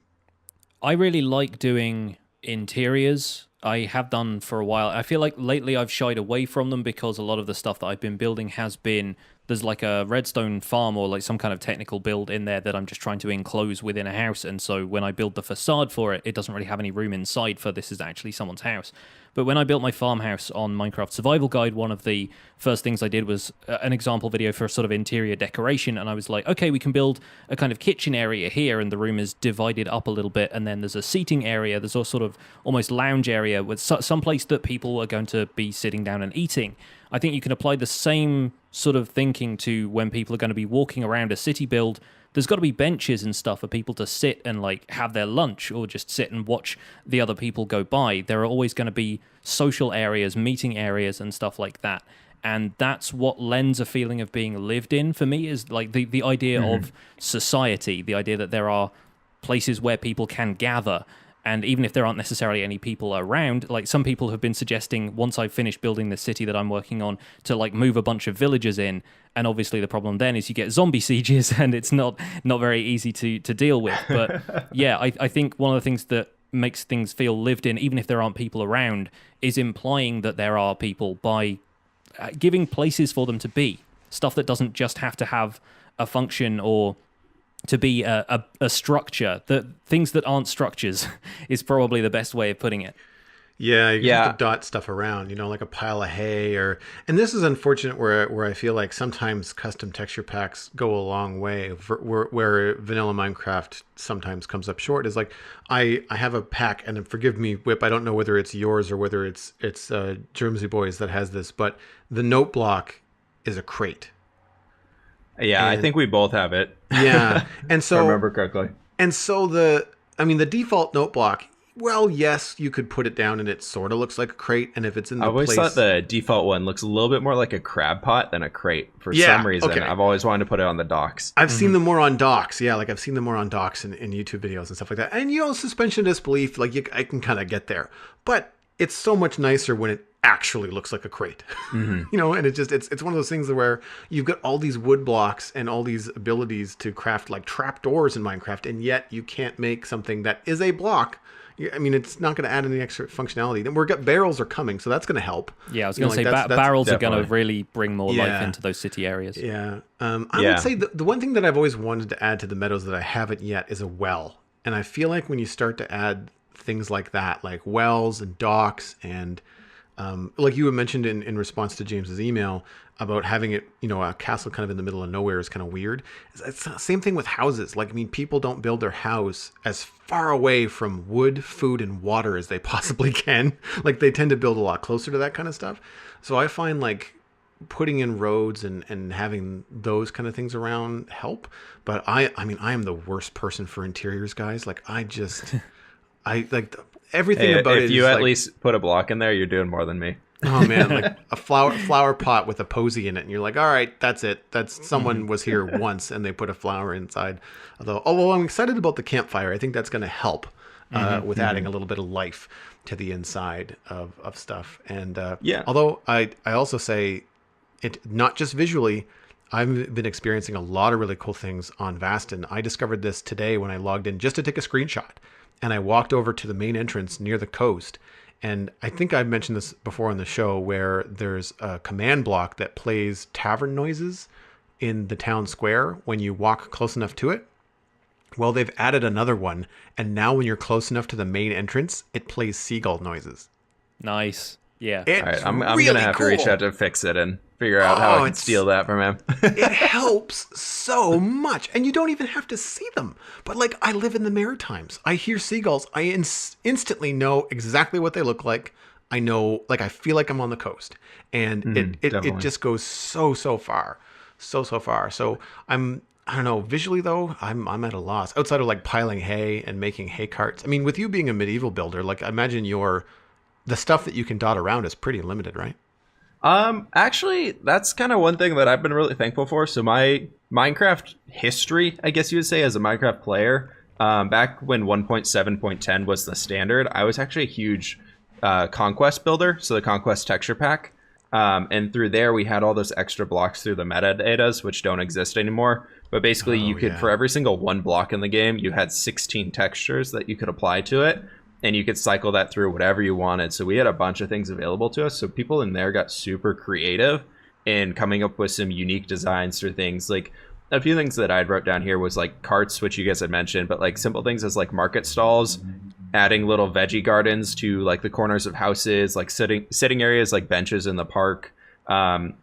S2: I really like doing interiors I have done for a while. I feel like lately I've shied away from them because a lot of the stuff that I've been building has been there's like a redstone farm or like some kind of technical build in there that I'm just trying to enclose within a house. And so when I build the facade for it, it doesn't really have any room inside for this is actually someone's house. But when I built my farmhouse on Minecraft Survival Guide, one of the first things I did was an example video for a sort of interior decoration. And I was like, okay, we can build a kind of kitchen area here, and the room is divided up a little bit. And then there's a seating area. There's a sort of almost lounge area with some place that people are going to be sitting down and eating. I think you can apply the same sort of thinking to when people are going to be walking around a city build. There's got to be benches and stuff for people to sit and like have their lunch or just sit and watch the other people go by. There are always going to be social areas, meeting areas and stuff like that. And that's what lends a feeling of being lived in for me, is like the idea of society, the idea that there are places where people can gather. And even if there aren't necessarily any people around, like some people have been suggesting once I've finished building the city that I'm working on to like move a bunch of villagers in. And obviously the problem then is you get zombie sieges and it's not very easy to deal with. But yeah, I think one of the things that makes things feel lived in, even if there aren't people around, is implying that there are people by giving places for them to be. Stuff that doesn't just have to have a function or to be a structure. The things that aren't structures is probably the best way of putting it.
S1: Yeah, you have to dot stuff around, like a pile of hay and this is unfortunate where I feel like sometimes custom texture packs go a long way where vanilla Minecraft sometimes comes up short is like I have a pack, and forgive me, Whip, I don't know whether it's yours or whether it's Germsy Boys that has this, but the note block is a crate.
S3: Yeah, I think we both have it.
S1: Yeah. And so
S3: if I remember correctly.
S1: And so the default note block, well, yes, you could put it down and it sort of looks like a crate. And if it's in the
S3: I always thought the default one looks a little bit more like a crab pot than a crate for some reason. Okay. I've always wanted to put it on the docks.
S1: I've seen them more on docks. Yeah, like I've seen them more on docks in YouTube videos and stuff like that. And suspension of disbelief, like I can kind of get there. But it's so much nicer when it actually looks like a crate. And it's one of those things where you've got all these wood blocks and all these abilities to craft like trapdoors in Minecraft, and yet you can't make something that is a block. It's not going to add any extra functionality. Then we've got barrels are coming, so that's going to help.
S2: Yeah, I was going to say barrels are going to really bring more life into those city areas.
S1: Yeah. I would say the one thing that I've always wanted to add to the meadows that I haven't yet is a well. And I feel like when you start to add things like that, like wells and docks and like you had mentioned in response to James's email about having it, a castle kind of in the middle of nowhere is kind of weird. It's the same thing with houses. Like, people don't build their house as far away from wood, food, and water as they possibly can. Like, they tend to build a lot closer to that kind of stuff. So I find like putting in roads and having those kind of things around help. But I am the worst person for interiors, guys. Like, I like everything about it.
S3: If you at least put a block in there, you're doing more than me.
S1: Oh man, like a flower pot with a posy in it, and you're like, all right, that's it. That's someone was here once and they put a flower inside. Although I'm excited about the campfire, I think that's going to help with adding a little bit of life to the inside of stuff. And although I also say it not just visually. I've been experiencing a lot of really cool things on Vastin. I discovered this today when I logged in just to take a screenshot. And I walked over to the main entrance near the coast. And I think I've mentioned this before on the show where there's a command block that plays tavern noises in the town square when you walk close enough to it. Well, they've added another one. And now when you're close enough to the main entrance, it plays seagull noises.
S2: Nice. Yeah.
S3: All right, I'm really going to have to reach out to fix it and figure out how I can steal that from him.
S1: It helps so much. And you don't even have to see them. But like, I live in the Maritimes. I hear seagulls. I instantly know exactly what they look like. I know, like, I feel like I'm on the coast. And it just goes so far. So far. So I don't know, visually though, I'm at a loss. Outside of like piling hay and making hay carts. I mean, with you being a medieval builder, like, I imagine the stuff that you can dot around is pretty limited, right?
S3: Actually, that's kind of one thing that I've been really thankful for. So my Minecraft history, I guess you would say, as a Minecraft player, back when 1.7.10 was the standard, I was actually a huge Conquest builder, so the Conquest texture pack. And through there, we had all those extra blocks through the metadatas, which don't exist anymore. But basically, you could, for every single one block in the game, you had 16 textures that you could apply to it. and you could cycle that through whatever you wanted. So we had a bunch of things available to us. So people in there got super creative in coming up with some unique designs for things. Like a few things that I'd wrote down here was like carts, which you guys had mentioned, but like simple things as like market stalls, adding little veggie gardens to like the corners of houses, like sitting areas like benches in the park.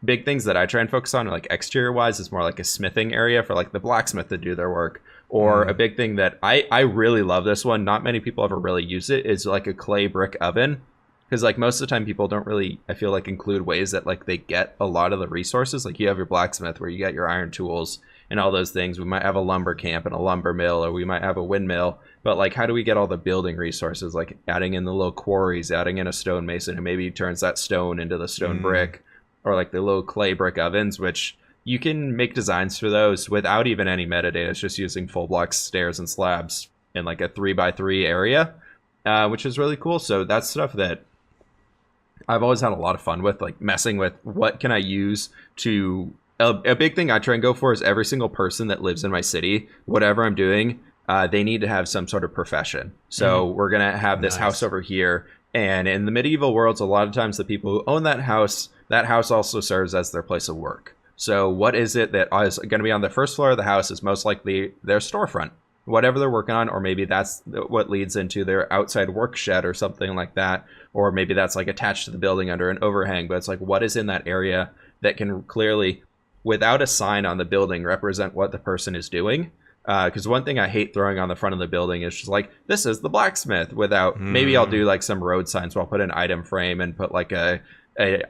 S3: Big things that I try and focus on, like exterior wise, is more like a smithing area for like the blacksmith to do their work. Or a big thing that I really love this one, not many people ever really use it, is like a clay brick oven. Because like most of the time people don't really, I feel like, include ways that like they get a lot of the resources. Like you have your blacksmith where you get your iron tools and all those things. We might have a lumber camp and a lumber mill, or we might have a windmill. But like, how do we get all the building resources? Like adding in the little quarries, adding in a stonemason who maybe turns that stone into the stone brick, or like the little clay brick ovens, which you can make designs for those without even any metadata. It's just using full block stairs and slabs in like a 3x3 area, which is really cool. So that's stuff that I've always had a lot of fun with, like messing with what can I use to... A big thing I try and go for is every single person that lives in my city, whatever I'm doing, they need to have some sort of profession. So we're going to have this house over here. And in the medieval worlds, a lot of times the people who own that house also serves as their place of work. So what is it that is going to be on the first floor of the house is most likely their storefront, whatever they're working on, or maybe that's what leads into their outside work shed or something like that. Or maybe that's like attached to the building under an overhang, but it's like, what is in that area that can clearly, without a sign on the building, represent what the person is doing? Because one thing I hate throwing on the front of the building is just like, this is the blacksmith, without, maybe I'll do like some road signs where I'll put an item frame and put like a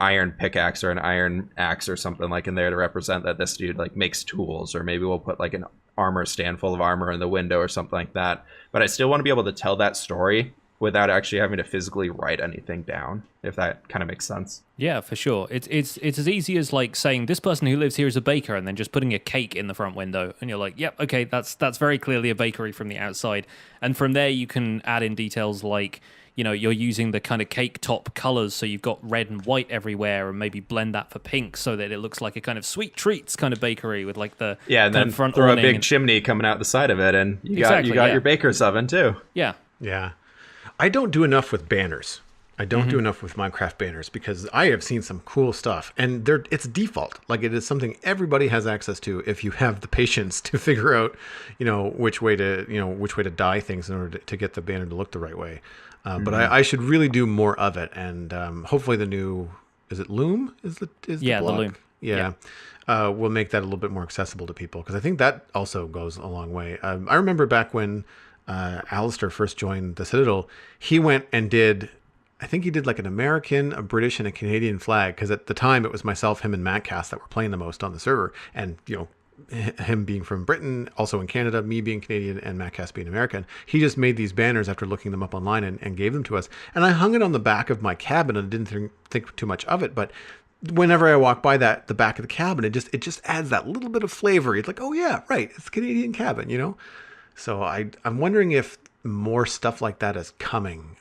S3: iron pickaxe or an iron axe or something like in there to represent that this dude like makes tools. Or maybe we'll put like an armor stand full of armor in the window or something like that. But I still want to be able to tell that story without actually having to physically write anything down, if that kind of makes sense.
S2: Yeah, for sure. It's as easy as like saying this person who lives here is a baker and then just putting a cake in the front window, and you're like, yep, okay, that's very clearly a bakery from the outside. And from there you can add in details like, you know, you're using the kind of cake top colors, so you've got red and white everywhere, and maybe blend that for pink so that it looks like a kind of sweet treats kind of bakery with like the
S3: and then
S2: front
S3: throw a big chimney coming out the side of it, and you got your baker's oven too.
S2: Yeah.
S1: I don't do enough with banners. I don't do enough with Minecraft banners because I have seen some cool stuff, and it's default. Like it is something everybody has access to if you have the patience to figure out, which way to dye things in order to get the banner to look the right way. But I should really do more of it, and hopefully the new, is it Loom? Is the block?
S2: The Loom.
S1: Yeah. We'll make that a little bit more accessible to people, because I think that also goes a long way. I remember back when Alistair first joined the Citadel, he went and did, I think he did like an American, a British, and a Canadian flag, because at the time it was myself, him, and Mattcast that were playing the most on the server, and him being from Britain, also in Canada, me being Canadian, and Mattcast being American. He just made these banners after looking them up online and gave them to us, and I hung it on the back of my cabin and didn't think too much of it, but whenever I walk by the back of the cabin, it just adds that little bit of flavor. It's like, oh yeah, right, it's a Canadian cabin, So I'm wondering if more stuff like that is coming,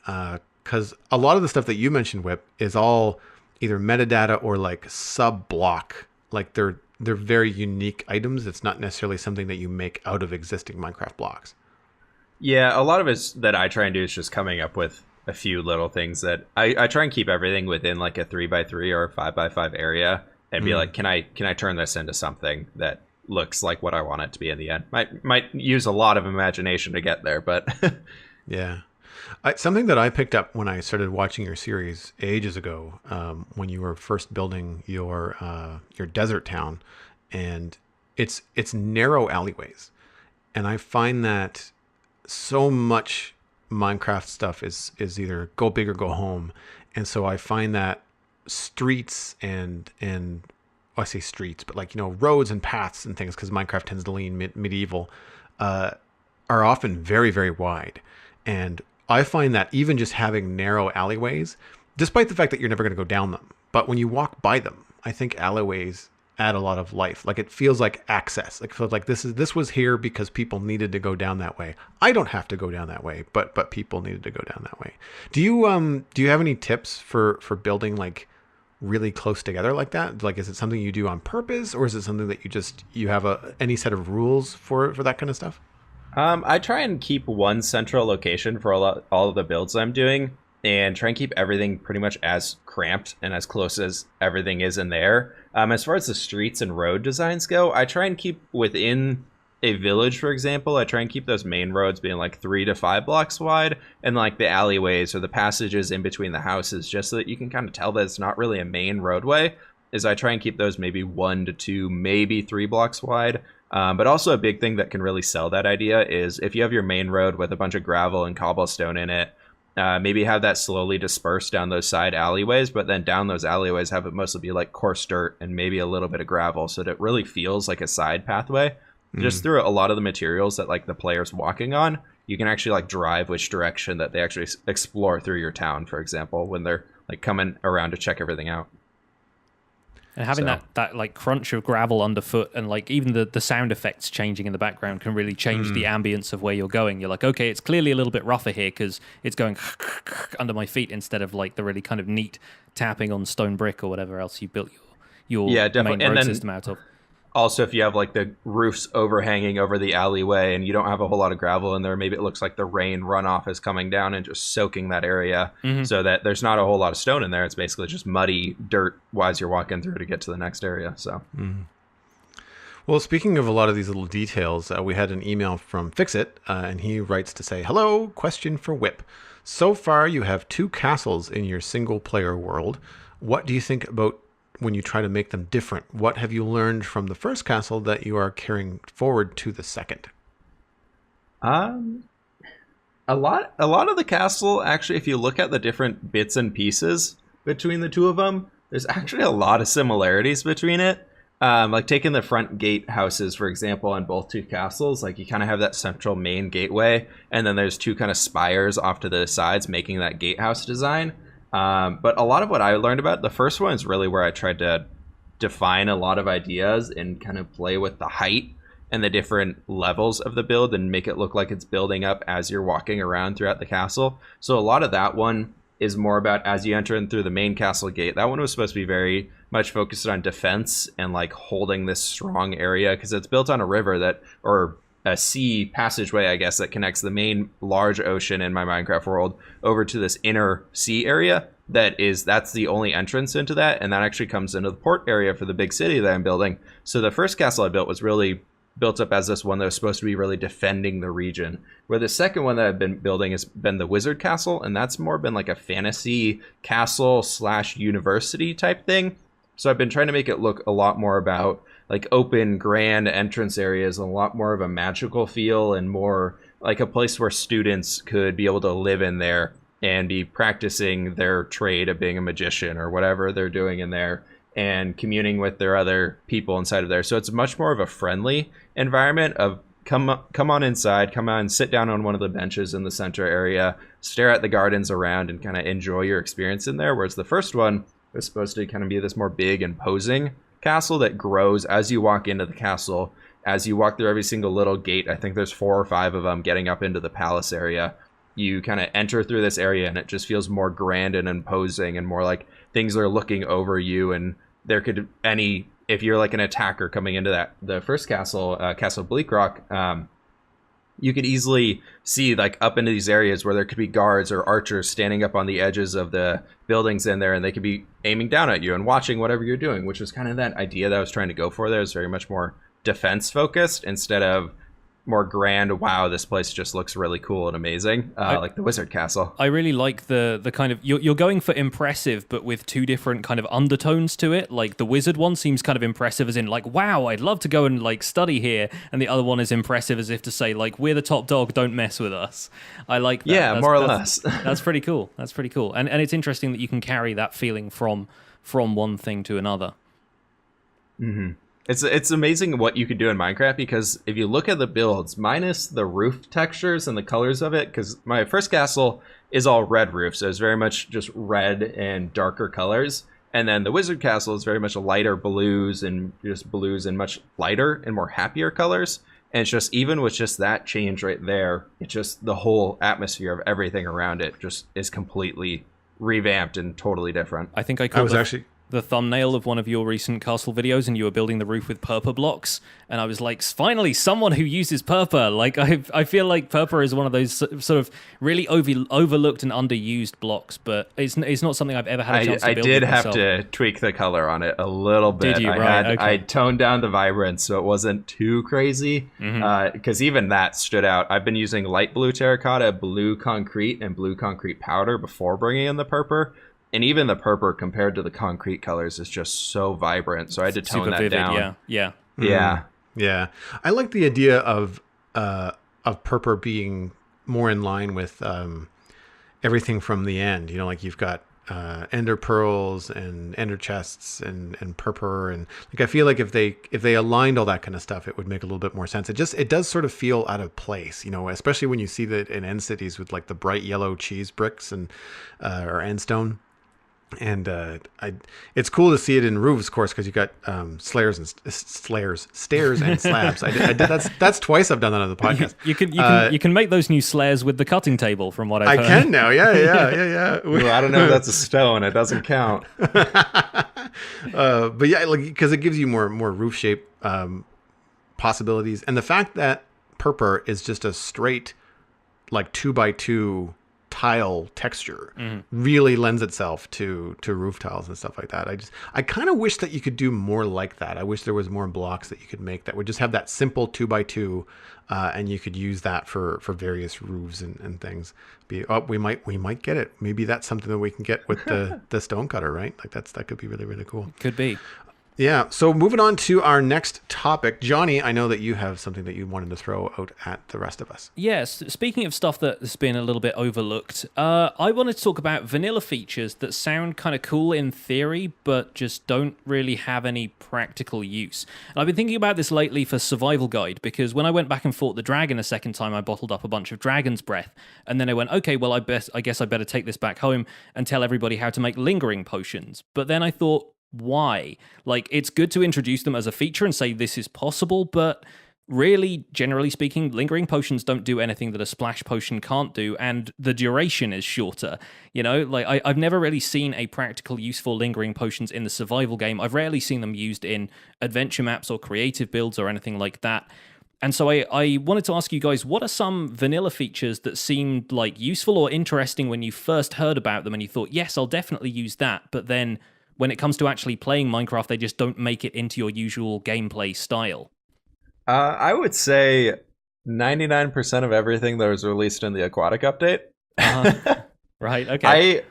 S1: because a lot of the stuff that you mentioned, Whip, is all either metadata or like sub-block. Like they're very unique items. It's not necessarily something that you make out of existing Minecraft blocks.
S3: Yeah, a lot of it that I try and do is just coming up with a few little things that I try and keep everything within like a 3x3 or a 5x5 area, and be like, can I turn this into something that looks like what I want it to be in the end? Might use a lot of imagination to get there, but
S1: yeah. Something that I picked up when I started watching your series ages ago, when you were first building your desert town, and it's narrow alleyways, and I find that so much Minecraft stuff is either go big or go home, and so I find that streets and I say streets, but like roads and paths and things, because Minecraft tends to lean medieval, are often very, very wide, and I find that even just having narrow alleyways, despite the fact that you're never going to go down them, but when you walk by them, I think alleyways add a lot of life. Like it feels like access. Like it feels like this was here because people needed to go down that way. I don't have to go down that way, but people needed to go down that way. Do you have any tips for building like really close together like that? Like, is it something you do on purpose, or is it something that you have any set of rules for that kind of stuff?
S3: I try and keep one central location for all of the builds I'm doing, and try and keep everything pretty much as cramped and as close as everything is in there. As far as the streets and road designs go, I try and keep within a village, for example. I try and keep those main roads being like 3 to 5 blocks wide, and like the alleyways or the passages in between the houses, just so that you can kind of tell that it's not really a main roadway. Is I try and keep those maybe 1 to 2, maybe 3 blocks wide. But also a big thing that can really sell that idea is if you have your main road with a bunch of gravel and cobblestone in it, maybe have that slowly disperse down those side alleyways, but then down those alleyways have it mostly be like coarse dirt and maybe a little bit of gravel, so that it really feels like a side pathway. Just through a lot of the materials that like the player's walking on, you can actually like drive which direction that they actually explore through your town, for example, when they're like coming around to check everything out.
S2: And having that like crunch of gravel underfoot, and like even the sound effects changing in the background can really change the ambience of where you're going. You're like, okay, it's clearly a little bit rougher here because it's going under my feet instead of like the really kind of neat tapping on stone brick or whatever else you built your main road system out of.
S3: Also, if you have like the roofs overhanging over the alleyway and you don't have a whole lot of gravel in there, maybe it looks like the rain runoff is coming down and just soaking that area, so that there's not a whole lot of stone in there. It's basically just muddy dirt as you're walking through to get to the next area. So,
S1: Well, speaking of a lot of these little details, we had an email from Fixit, and he writes to say, "Hello, question for Whip. So far, you have 2 castles in your single-player world. What do you think about when you try to make them different? What have you learned from the first castle that you are carrying forward to the second?"
S3: A lot of the castle, actually, if you look at the different bits and pieces between the two of them, there's actually a lot of similarities between it. Like taking the front gate houses, for example, on both 2 castles, like you kind of have that central main gateway, and then there's 2 kind of spires off to the sides, making that gatehouse design. But a lot of what I learned about the first one is really where I tried to define a lot of ideas and kind of play with the height and the different levels of the build and make it look like it's building up as you're walking around throughout the castle. So a lot of that one is more about as you enter in through the main castle gate. That one was supposed to be very much focused on defense and like holding this strong area, because it's built on a river or a sea passageway, I guess, that connects the main large ocean in my Minecraft world over to this inner sea area. That's the only entrance into that, and that actually comes into the port area for the big city that I'm building. So the first castle I built was really built up as this one that was supposed to be really defending the region, where the second one that I've been building has been the wizard castle, and that's more been like a fantasy castle / university type thing. So I've been trying to make it look a lot more about like open grand entrance areas, a lot more of a magical feel, and more like a place where students could be able to live in there and be practicing their trade of being a magician or whatever they're doing in there, and communing with their other people inside of there. So it's much more of a friendly environment of come on inside, come on, sit down on one of the benches in the center area, stare at the gardens around, and kind of enjoy your experience in there. Whereas the first one was supposed to kind of be this more big, imposing castle that grows as you walk into the castle. As you walk through every single little gate, I think there's 4 or 5 of them getting up into the palace area. You kind of enter through this area and it just feels more grand and imposing, and more like things are looking over you, and there could if you're like an attacker coming into the first castle, Castle Bleakrock, you could easily see like up into these areas where there could be guards or archers standing up on the edges of the buildings in there, and they could be aiming down at you and watching whatever you're doing, which was kind of that idea that I was trying to go for there. It was very much more defense focused instead of more grand, wow, this place just looks really cool and amazing, like the Wizard Castle.
S2: I really like the kind of, you're going for impressive, but with 2 different kind of undertones to it. Like the Wizard one seems kind of impressive as in like, wow, I'd love to go and like study here. And the other one is impressive as if to say like, we're the top dog, don't mess with us. I like that.
S3: Yeah, more or less.
S2: That's pretty cool. That's pretty cool. And it's interesting that you can carry that feeling from one thing to another.
S3: Mm-hmm. It's amazing what you can do in Minecraft, because if you look at the builds, minus the roof textures and the colors of it, because my first castle is all red roof, so it's very much just red and darker colors. And then the Wizard Castle is very much lighter blues and much lighter and more happier colors. And it's just, even with just that change right there, it's just the whole atmosphere of everything around it just is completely revamped and totally different.
S2: I think I was actually... the thumbnail of one of your recent castle videos, and you were building the roof with purple blocks, and I was like, finally, someone who uses purple. Like, I feel like purple is one of those sort of really overlooked and underused blocks, but it's not something I've ever had a chance to build.
S3: I did
S2: with
S3: have
S2: myself.
S3: to tweak the color on it a little bit.
S2: Did you? Right, okay.
S3: I toned down the vibrance so it wasn't too crazy, because even that stood out. I've been using light blue terracotta, blue concrete, and blue concrete powder before bringing in the purple. And even the purple compared to the concrete colors is just so vibrant. So I had to tone
S2: Super
S3: that
S2: vivid,
S3: down.
S2: Yeah.
S1: Yeah. I like the idea of purple being more in line with everything from the end. You know, like you've got ender pearls and ender chests and purple, and like I feel like if they aligned all that kind of stuff, it would make a little bit more sense. It does sort of feel out of place, you know, especially when you see that in end cities with like the bright yellow cheese bricks and or end stone. And it's cool to see it in roofs, of course, because you got stairs and slabs. That's twice I've done that on the podcast.
S2: You can make those new slayers with the cutting table, from what I've heard.
S1: I can now. Yeah.
S3: Well, I don't know if that's a stone. It doesn't count.
S1: But yeah, like because it gives you more roof shape possibilities, and the fact that purple is just a straight like 2x2 tile texture really lends itself to roof tiles and stuff like that. I kind of wish that you could do more like that. I wish there was more blocks that you could make that would just have that simple 2x2, and you could use that for various roofs and things. We might get it. Maybe that's something that we can get with the stone cutter, right? Like that could be really, really cool.
S2: Could be.
S1: Yeah. So moving on to our next topic, Johnny, I know that you have something that you wanted to throw out at the rest of us.
S2: Yes. Speaking of stuff that's been a little bit overlooked, I wanted to talk about vanilla features that sound kind of cool in theory, but just don't really have any practical use. And I've been thinking about this lately for Survival Guide, because when I went back and fought the dragon a second time, I bottled up a bunch of dragon's breath, and then I went, okay, well, I guess I better take this back home and tell everybody how to make lingering potions. But then I thought, why? Like, it's good to introduce them as a feature and say this is possible, but really, generally speaking, lingering potions don't do anything that a splash potion can't do, and the duration is shorter. You know, like I've never really seen a practical use for lingering potions in the survival game. I've rarely seen them used in adventure maps or creative builds or anything like that. And so I wanted to ask you guys, what are some vanilla features that seemed like useful or interesting when you first heard about them and you thought, yes, I'll definitely use that, but then when it comes to actually playing Minecraft, they just don't make it into your usual gameplay style?
S3: I would say 99% of everything that was released in the Aquatic update.
S2: Right, okay.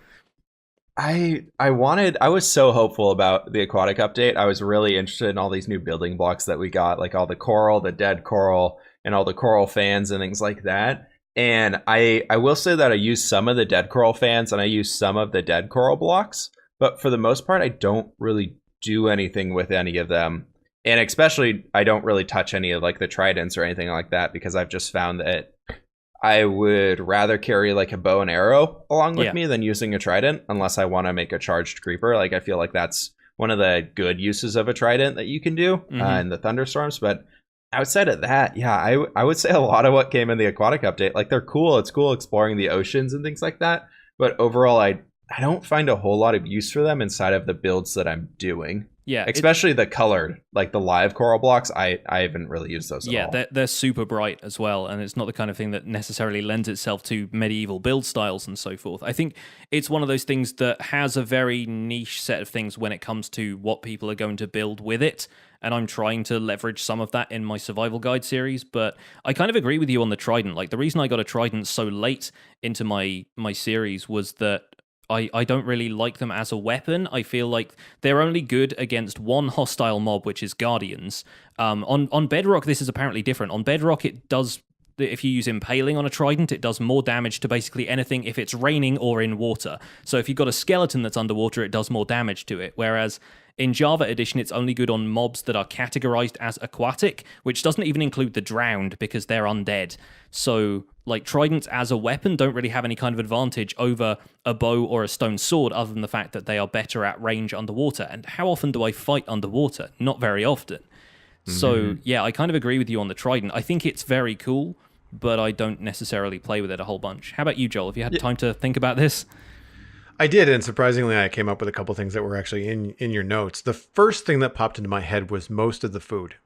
S3: I was so hopeful about the Aquatic update. I was really interested in all these new building blocks that we got, like all the coral, the dead coral, and all the coral fans and things like that. And I will say that I used some of the dead coral fans and I used some of the dead coral blocks. But for the most part, I don't really do anything with any of them. And especially, I don't really touch any of like the tridents or anything like that, because I've just found that I would rather carry like a bow and arrow along with me than using a trident, unless I want to make a charged creeper. Like, I feel like that's one of the good uses of a trident that you can do in the thunderstorms. But outside of that, yeah, I would say a lot of what came in the Aquatic update, like, they're cool. It's cool exploring the oceans and things like that. But overall, I don't find a whole lot of use for them inside of the builds that I'm doing.
S2: Yeah,
S3: especially the colored, like the live coral blocks. I haven't really used those at all.
S2: Yeah, they're super bright as well, and it's not the kind of thing that necessarily lends itself to medieval build styles and so forth. I think it's one of those things that has a very niche set of things when it comes to what people are going to build with it, and I'm trying to leverage some of that in my Survival Guide series, but I kind of agree with you on the trident. Like, the reason I got a trident so late into my series was that I don't really like them as a weapon. I feel like they're only good against one hostile mob, which is Guardians. On Bedrock, this is apparently different. On Bedrock, it does, if you use Impaling on a trident, it does more damage to basically anything if it's raining or in water. So if you've got a skeleton that's underwater, it does more damage to it. Whereas in Java Edition, it's only good on mobs that are categorized as aquatic, which doesn't even include the drowned because they're undead. So, like, tridents as a weapon don't really have any kind of advantage over a bow or a stone sword, other than the fact that they are better at range underwater. And how often do I fight underwater? Not very often. So, yeah, I kind of agree with you on the trident. I think it's very cool, but I don't necessarily play with it a whole bunch. How about you, Joel? Have you had time to think about this?
S1: I did, and surprisingly, I came up with a couple things that were actually in your notes. The first thing that popped into my head was most of the food.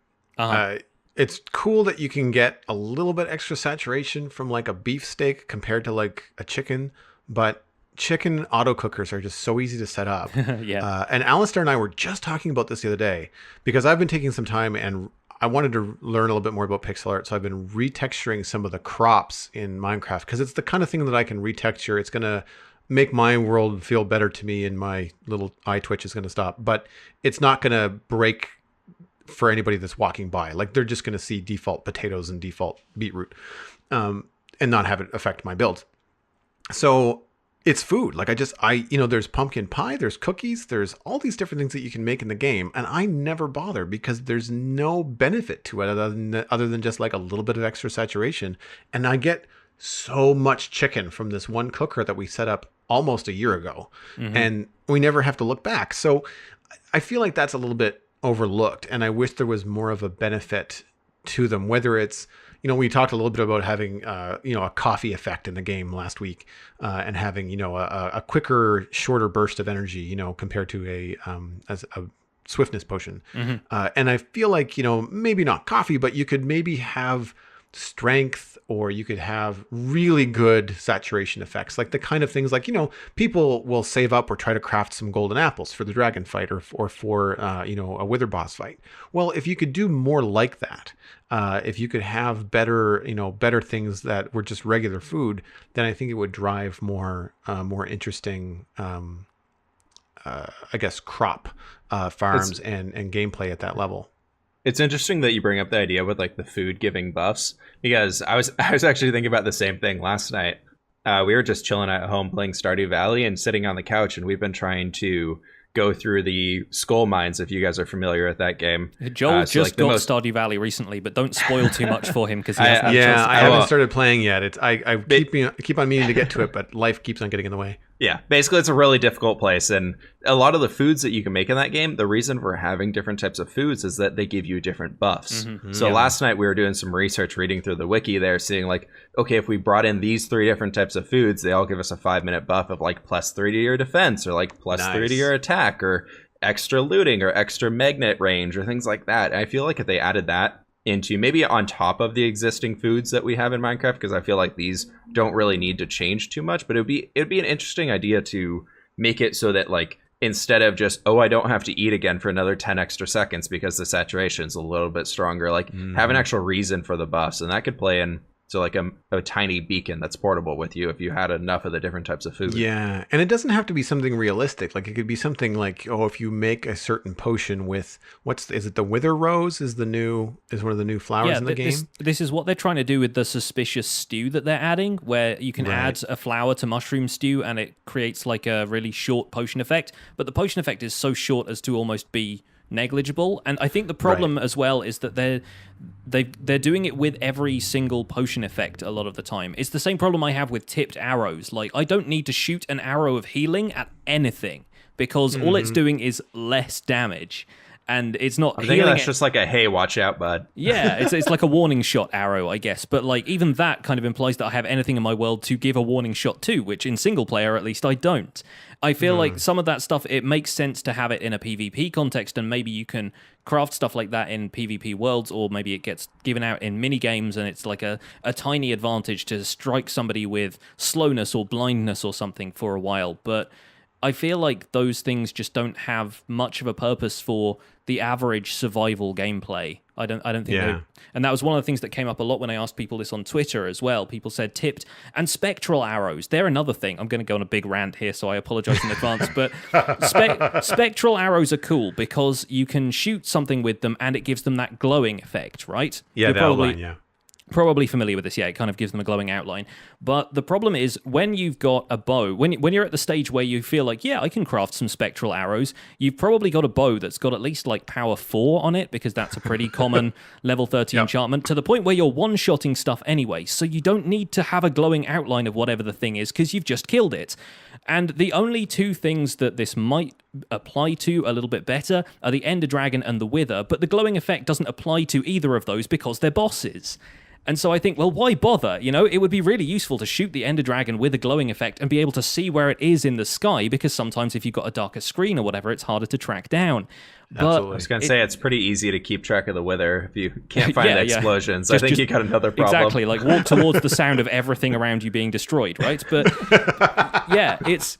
S1: It's cool that you can get a little bit extra saturation from like a beef steak compared to like a chicken, but chicken auto cookers are just so easy to set up.
S2: Yeah.
S1: And Alistair and I were just talking about this the other day because I've been taking some time and I wanted to learn a little bit more about pixel art. So I've been retexturing some of the crops in Minecraft because it's the kind of thing that I can retexture. It's going to make my world feel better to me and my little eye twitch is going to stop, but it's not going to break for anybody that's walking by. Like they're just going to see default potatoes and default beetroot and not have it affect my build. So it's food. Like there's pumpkin pie, there's cookies, there's all these different things that you can make in the game. And I never bother because there's no benefit to it other than just like a little bit of extra saturation. And I get so much chicken from this one cooker that we set up almost a year ago and we never have to look back. So I feel like that's a little bit overlooked, and I wish there was more of a benefit to them, whether it's, we talked a little bit about having a coffee effect in the game last week and having a quicker, shorter burst of energy compared to a swiftness potion. And I feel like maybe not coffee, but you could maybe have strength, or you could have really good saturation effects, like the kind of things like people will save up or try to craft some golden apples for the dragon fight or for a wither boss fight. Well, if you could do more like that, if you could have better things that were just regular food, then I think it would drive more interesting I guess crop farms and gameplay at that level.
S3: It's interesting that you bring up the idea with like the food giving buffs, because I was actually thinking about the same thing last night. We were just chilling at home playing Stardew Valley and sitting on the couch, and we've been trying to go through the skull mines, if you guys are familiar with that game.
S2: Joel just got Stardew Valley recently, but don't spoil too much for him because he hasn't
S1: I haven't started playing yet. I keep on meaning to get to it, but life keeps on getting in the way.
S3: Yeah, basically it's a really difficult place, and a lot of the foods that you can make in that game, the reason for having different types of foods is that they give you different buffs. So last night we were doing some research, reading through the wiki there, seeing like, okay, if we brought in these 3 different types of foods, they all give us a 5-minute buff of like +3 to your defense, or like +3 to your attack, or extra looting, or extra magnet range, or things like that. And I feel like if they added that into maybe on top of the existing foods that we have in Minecraft, because I feel like these don't really need to change too much, but it'd be an interesting idea to make it so that like instead of just I don't have to eat again for another 10 extra seconds because the saturation's a little bit stronger, like have an actual reason for the buffs, and that could play in so like a tiny beacon that's portable with you if you had enough of the different types of food.
S1: Yeah, and it doesn't have to be something realistic. Like it could be something like, if you make a certain potion with is it the wither rose is one of the new flowers in the game?
S2: This is what they're trying to do with the suspicious stew that they're adding, where you can add a flower to mushroom stew and it creates like a really short potion effect. But the potion effect is so short as to almost be negligible, and I think the problem as well is that they're doing it with every single potion effect a lot of the time. It's the same problem I have with tipped arrows. Like I don't need to shoot an arrow of healing at anything because all it's doing is less damage. And it's not.
S3: I think that's just like a hey, watch out, bud.
S2: Yeah, it's like a warning shot arrow, I guess. But like even that kind of implies that I have anything in my world to give a warning shot to, which in single player at least I don't. I feel like some of that stuff, it makes sense to have it in a PvP context, and maybe you can craft stuff like that in PvP worlds, or maybe it gets given out in mini games and it's like a tiny advantage to strike somebody with slowness or blindness or something for a while. But I feel like those things just don't have much of a purpose for the average survival gameplay. I don't think they, and that was one of the things that came up a lot when I asked people this on Twitter as well. People said tipped and spectral arrows. They're another thing. I'm going to go on a big rant here, so I apologize in advance. But spectral arrows are cool because you can shoot something with them and it gives them that glowing effect, right?
S1: Yeah, the outline,
S2: Probably familiar with this, yeah. It kind of gives them a glowing outline. But the problem is when you've got a bow, when you're at the stage where you feel like, I can craft some spectral arrows, you've probably got a bow that's got at least like power 4 on it, because that's a pretty common level 30 enchantment, to the point where you're one-shotting stuff anyway. So you don't need to have a glowing outline of whatever the thing is, because you've just killed it. And the only 2 things that this might apply to a little bit better are the Ender Dragon and the Wither, but the glowing effect doesn't apply to either of those because they're bosses. And so I think, well, why bother? You know, it would be really useful to shoot the Ender Dragon with a glowing effect and be able to see where it is in the sky, because sometimes if you've got a darker screen or whatever, it's harder to track down.
S1: Absolutely.
S3: I was going to say, it's pretty easy to keep track of the weather if you can't find explosions. I think you got another problem.
S2: Exactly, like walk towards the sound of everything around you being destroyed, right? But yeah, it's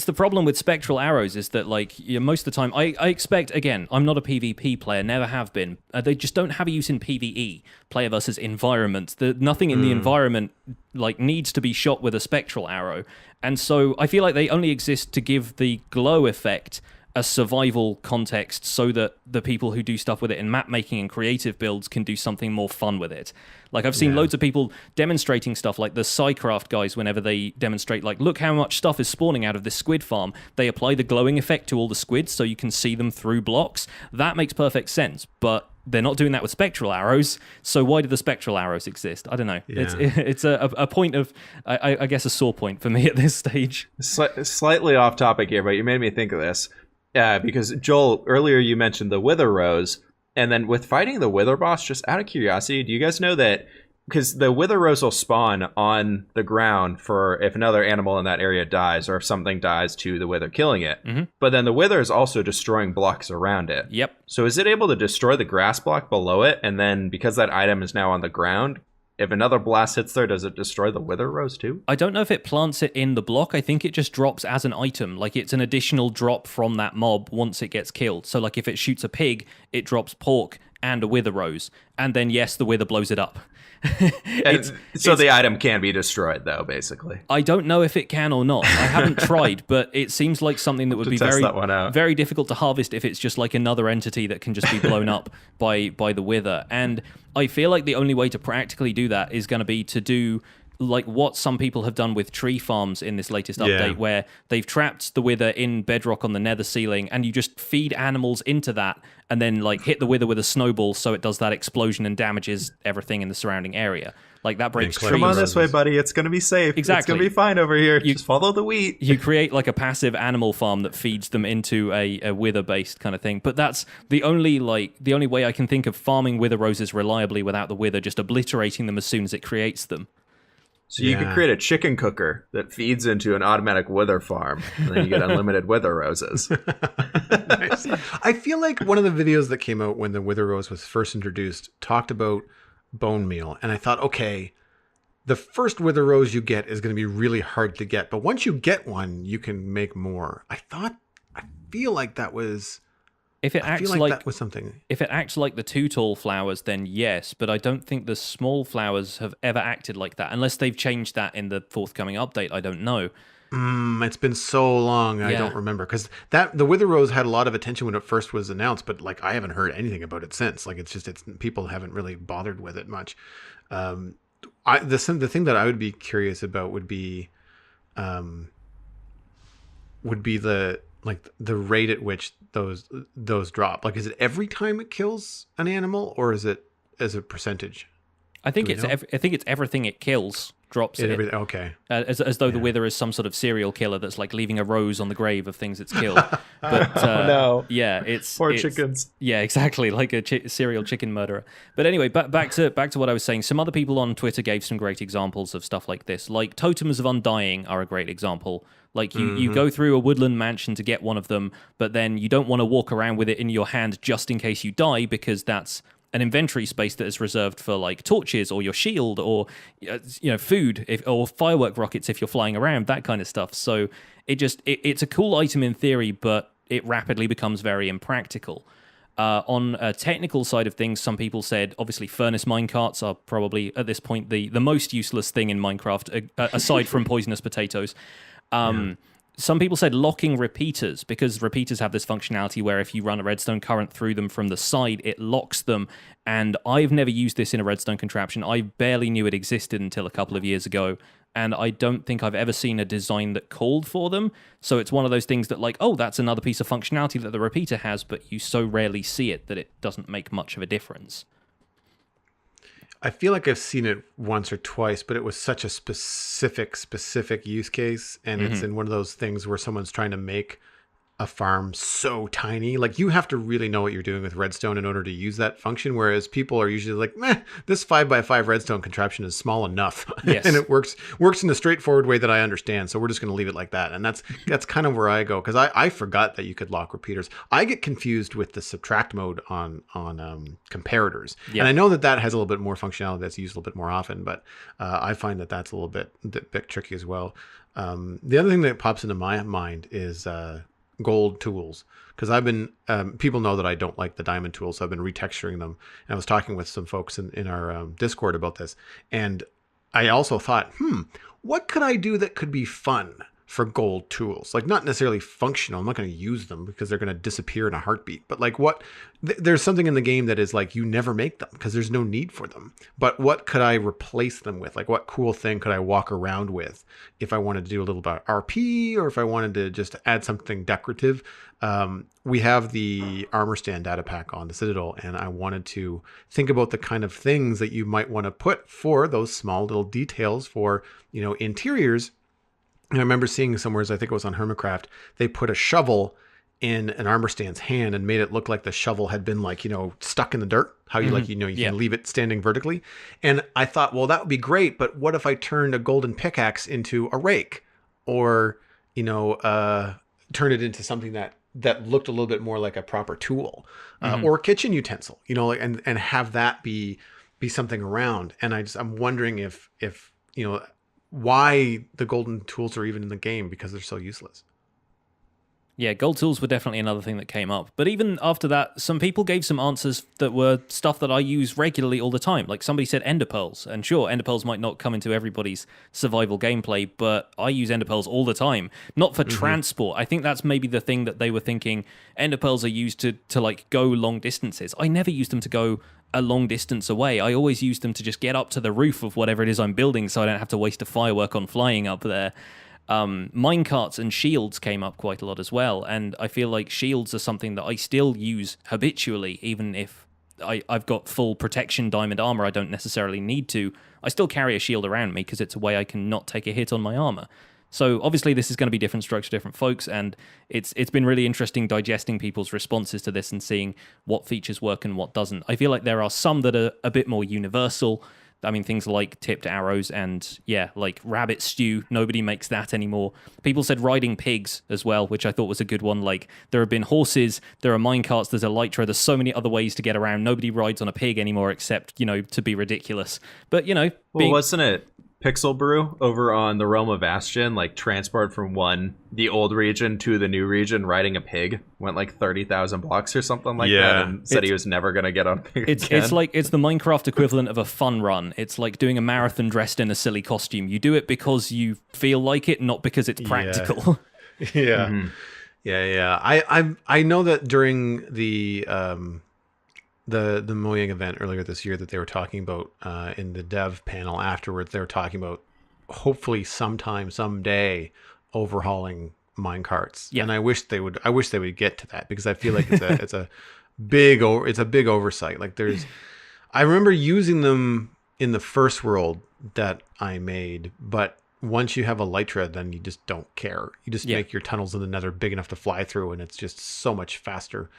S2: the problem with spectral arrows is that, like, most of the time, I expect, again, I'm not a PvP player, never have been. They just don't have a use in PvE, player versus environment. Nothing in the environment, like, needs to be shot with a spectral arrow. And so I feel like they only exist to give the glow effect a survival context so that the people who do stuff with it in map making and creative builds can do something more fun with it. Like, I've seen loads of people demonstrating stuff, like the Psycraft guys, whenever they demonstrate, like, look how much stuff is spawning out of this squid farm. They apply the glowing effect to all the squids so you can see them through blocks. That makes perfect sense, but they're not doing that with spectral arrows, so why do the spectral arrows exist? I don't know. Yeah. It's a point of, I guess, a sore point for me at this stage.
S3: Slightly off topic here, but you made me think of this. Because Joel, earlier you mentioned the Wither Rose, and then with fighting the Wither boss, just out of curiosity, do you guys know that, because the Wither Rose will spawn on the ground for if another animal in that area dies, or if something dies to the Wither killing it, but then the Wither is also destroying blocks around it.
S2: Yep.
S3: So is it able to destroy the grass block below it, and then because that item is now on the ground, if another blast hits there, does it destroy the Wither Rose too?
S2: I don't know if it plants it in the block. I think it just drops as an item. Like, it's an additional drop from that mob once it gets killed. So, like, if it shoots a pig, it drops pork and a Wither Rose. And then, yes, the Wither blows it up.
S3: So the item can be destroyed, though, basically.
S2: I don't know if it can or not. I haven't tried, but it seems like something that would be very difficult to harvest if it's just like another entity that can just be blown up by the Wither. And I feel like the only way to practically do that is going to be to do like what some people have done with tree farms in this latest update, where they've trapped the Wither in bedrock on the nether ceiling, and you just feed animals into that, and then like hit the Wither with a snowball so it does that explosion and damages everything in the surrounding area. Like, that breaks trees.
S3: Come on this way, buddy. It's going to be safe.
S2: Exactly.
S3: It's going to be fine over here. Just follow the wheat.
S2: You create like a passive animal farm that feeds them into a Wither-based kind of thing. But that's the only way I can think of farming Wither Roses reliably without the Wither just obliterating them as soon as it creates them.
S3: So you could create a chicken cooker that feeds into an automatic Wither farm, and then you get unlimited Wither Roses.
S1: Nice. I feel like one of the videos that came out when the Wither Rose was first introduced talked about bone meal, and I thought, okay, the first Wither Rose you get is going to be really hard to get, but once you get one, you can make more. I feel like that was...
S2: If it acts like
S1: that was something.
S2: If it acts like the two tall flowers, then yes, but I don't think the small flowers have ever acted like that, unless they've changed that in the forthcoming update. I don't know.
S1: It's been so long, I don't remember, because the Wither Rose had a lot of attention when it first was announced, but like I haven't heard anything about it since. Like, it's people haven't really bothered with it much. The thing that I would be curious about would be the rate at which those drop. Like, is it every time it kills an animal, or is it as a percentage?
S2: I think it's everything it kills drops it.
S1: Okay.
S2: As though the Wither is some sort of serial killer that's like leaving a rose on the grave of things it's killed. But
S3: no.
S2: Yeah,
S3: poor chickens.
S2: Yeah, exactly, like a serial chicken murderer. But anyway, back to what I was saying. Some other people on Twitter gave some great examples of stuff like this. Like, totems of undying are a great example. Like, you go through a woodland mansion to get one of them, but then you don't want to walk around with it in your hand just in case you die, because that's an inventory space that is reserved for like torches or your shield or food or firework rockets if you're flying around, that kind of stuff. So it's a cool item in theory, but it rapidly becomes very impractical. On a technical side of things, some people said obviously furnace minecarts are probably at this point the most useless thing in Minecraft aside from poisonous potatoes. Some people said locking repeaters, because repeaters have this functionality where if you run a redstone current through them from the side, it locks them. And I've never used this in a redstone contraption. I barely knew it existed until a couple of years ago. And I don't think I've ever seen a design that called for them. So it's one of those things that, like, oh, that's another piece of functionality that the repeater has, but you so rarely see it that it doesn't make much of a difference.
S1: I feel like I've seen it once or twice, but it was such a specific use case, and it's in one of those things where someone's trying to make a farm so tiny. Like, you have to really know what you're doing with redstone in order to use that function, whereas people are usually like, meh, this 5x5 redstone contraption is small enough.
S2: Yes.
S1: And it works in a straightforward way that I understand, so we're just going to leave it like that. And that's kind of where I go, because I forgot that you could lock repeaters. I get confused with the subtract mode on comparators.
S2: Yeah.
S1: And I know that has a little bit more functionality that's used a little bit more often, but I find that that's a little bit tricky as well. The other thing that pops into my mind is gold tools, because I've been people know that I don't like the diamond tools, so I've been retexturing them, and I was talking with some folks in our Discord about this, and I also thought, what could I do that could be fun for gold tools? Like, not necessarily functional. I'm not going to use them because they're going to disappear in a heartbeat. But like, there's something in the game that is like, you never make them because there's no need for them. But what could I replace them with? Like, what cool thing could I walk around with if I wanted to do a little bit of RP, or if I wanted to just add something decorative? We have the armor stand data pack on the Citadel, and I wanted to think about the kind of things that you might want to put for those small little details for, interiors. And I remember seeing somewhere, I think it was on Hermitcraft, they put a shovel in an armor stand's hand and made it look like the shovel had been stuck in the dirt. How you can leave it standing vertically. And I thought, well, that would be great, but what if I turned a golden pickaxe into a rake, or turn it into something that looked a little bit more like a proper tool, or a kitchen utensil, and have that be something around. And I'm wondering if why the golden tools are even in the game, because they're so useless.
S2: Yeah, gold tools were definitely another thing that came up. But even after that, some people gave some answers that were stuff that I use regularly all the time. Like, somebody said ender pearls. And sure, ender pearls might not come into everybody's survival gameplay, but I use ender pearls all the time. Not for transport. I think that's maybe the thing that they were thinking. Ender pearls are used to go long distances. I never used them to go a long distance away. I always use them to just get up to the roof of whatever it is I'm building, so I don't have to waste a firework on flying up there. Minecarts and shields came up quite a lot as well, and I feel like shields are something that I still use habitually, even if I've got full protection diamond armor. I don't necessarily need to. I still carry a shield around me because it's a way I can not take a hit on my armor. So obviously this is going to be different strokes for different folks, and it's been really interesting digesting people's responses to this and seeing what features work and what doesn't. I feel like there are some that are a bit more universal. I mean, things like tipped arrows and, like rabbit stew. Nobody makes that anymore. People said riding pigs as well, which I thought was a good one. Like, there have been horses, there are minecarts, there's elytra, there's so many other ways to get around. Nobody rides on a pig anymore except, to be ridiculous. But,
S3: wasn't it Pixel Brew over on the Realm of Astion, like, transport from the old region to the new region riding a pig, went like 30,000 blocks or something like that, and said he was never going to get on a pig again.
S2: It's the Minecraft equivalent of a fun run. It's like doing a marathon dressed in a silly costume. You do it because you feel like it, not because it's practical.
S1: Yeah. Mm-hmm. Yeah. I know that during the Mojang event earlier this year that they were talking about in the dev panel afterwards, they were talking about hopefully someday overhauling minecarts. Yeah. And I wish they would get to that, because I feel like it's a big oversight. Like, I remember using them in the first world that I made, but once you have elytra, then you just don't care. You just make your tunnels in the nether big enough to fly through, and it's just so much faster.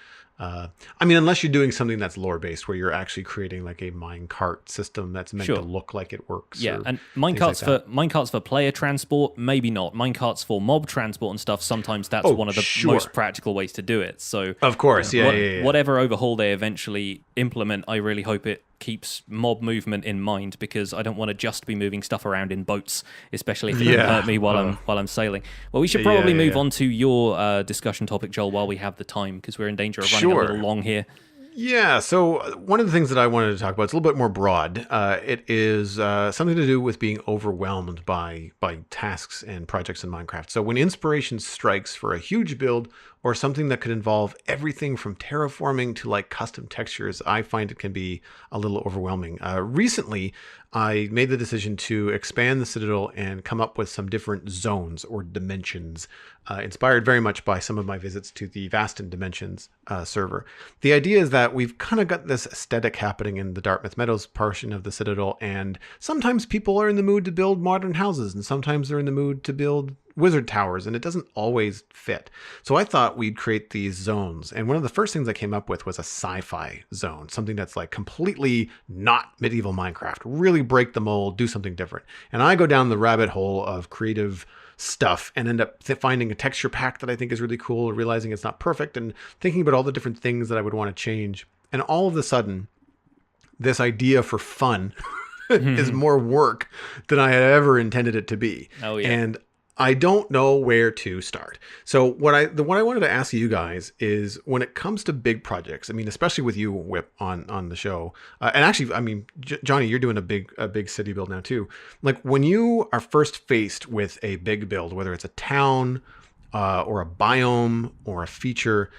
S1: Unless you're doing something that's lore-based, where you're actually creating like a minecart system that's meant to look like it works.
S2: Yeah, and minecarts for player transport, maybe not. Minecarts for mob transport and stuff, sometimes that's one of the most practical ways to do it. So,
S1: of course,
S2: whatever overhaul they eventually implement, I really hope it keeps mob movement in mind, because I don't want to just be moving stuff around in boats, especially if it doesn't hurt me while I'm sailing. Well, we should probably move on to your discussion topic, Joel, while we have the time, because we're in danger of running a little long here.
S1: Yeah, so one of the things that I wanted to talk about, it's a little bit more broad. It is something to do with being overwhelmed by tasks and projects in Minecraft. So when inspiration strikes for a huge build, or something that could involve everything from terraforming to like custom textures, I find it can be a little overwhelming. Recently, I made the decision to expand the Citadel and come up with some different zones or dimensions, inspired very much by some of my visits to the Vastin Dimensions server. The idea is that we've kind of got this aesthetic happening in the Dartmouth Meadows portion of the Citadel, and sometimes people are in the mood to build modern houses, and sometimes they're in the mood to build wizard towers, and it doesn't always fit. So I thought we'd create these zones. And one of the first things I came up with was a sci-fi zone, something that's like completely not medieval Minecraft, really break the mold, do something different. And I go down the rabbit hole of creative stuff and end up finding a texture pack that I think is really cool, realizing it's not perfect, and thinking about all the different things that I would want to change. And all of a sudden, this idea for fun is more work than I had ever intended it to be.
S2: Oh, yeah.
S1: And I don't know where to start. So what I wanted to ask you guys is, when it comes to big projects, I mean, especially with you, Whip, on the show, and actually, I mean, Johnny, you're doing a big city build now too. Like, when you are first faced with a big build, whether it's a town or a biome or a feature,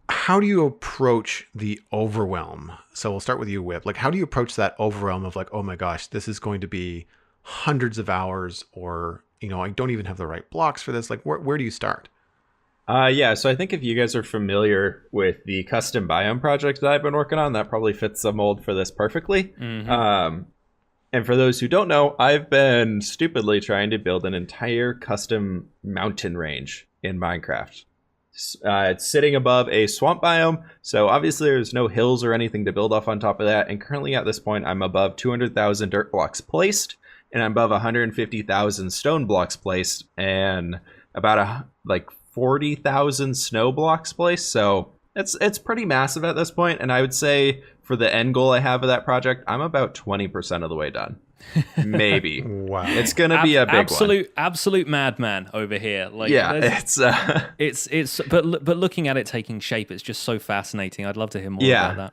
S1: how do you approach the overwhelm? So we'll start with you, Whip. Like, how do you approach that overwhelm of like, oh my gosh, this is going to be hundreds of hours, or, you know, I don't even have the right blocks for this. Like, where do you start?
S3: Yeah, so I think if you guys are familiar with the custom biome project that I've been working on, that probably fits the mold for this perfectly. And for those who don't know, I've been stupidly trying to build an entire custom mountain range in Minecraft. It's sitting above a swamp biome, so obviously there's no hills or anything to build off on top of that. And currently at this point, I'm above 200,000 dirt blocks placed, and I'm above 150,000 stone blocks placed, and about 40,000 snow blocks placed. So it's pretty massive at this point, and I would say for the end goal I have of that project, I'm about 20% of the way done. Maybe.
S1: Wow.
S3: It's gonna be a big
S2: absolute madman over here. Like,
S3: yeah,
S2: it's but looking at it taking shape, it's just so fascinating. I'd love to hear more about that.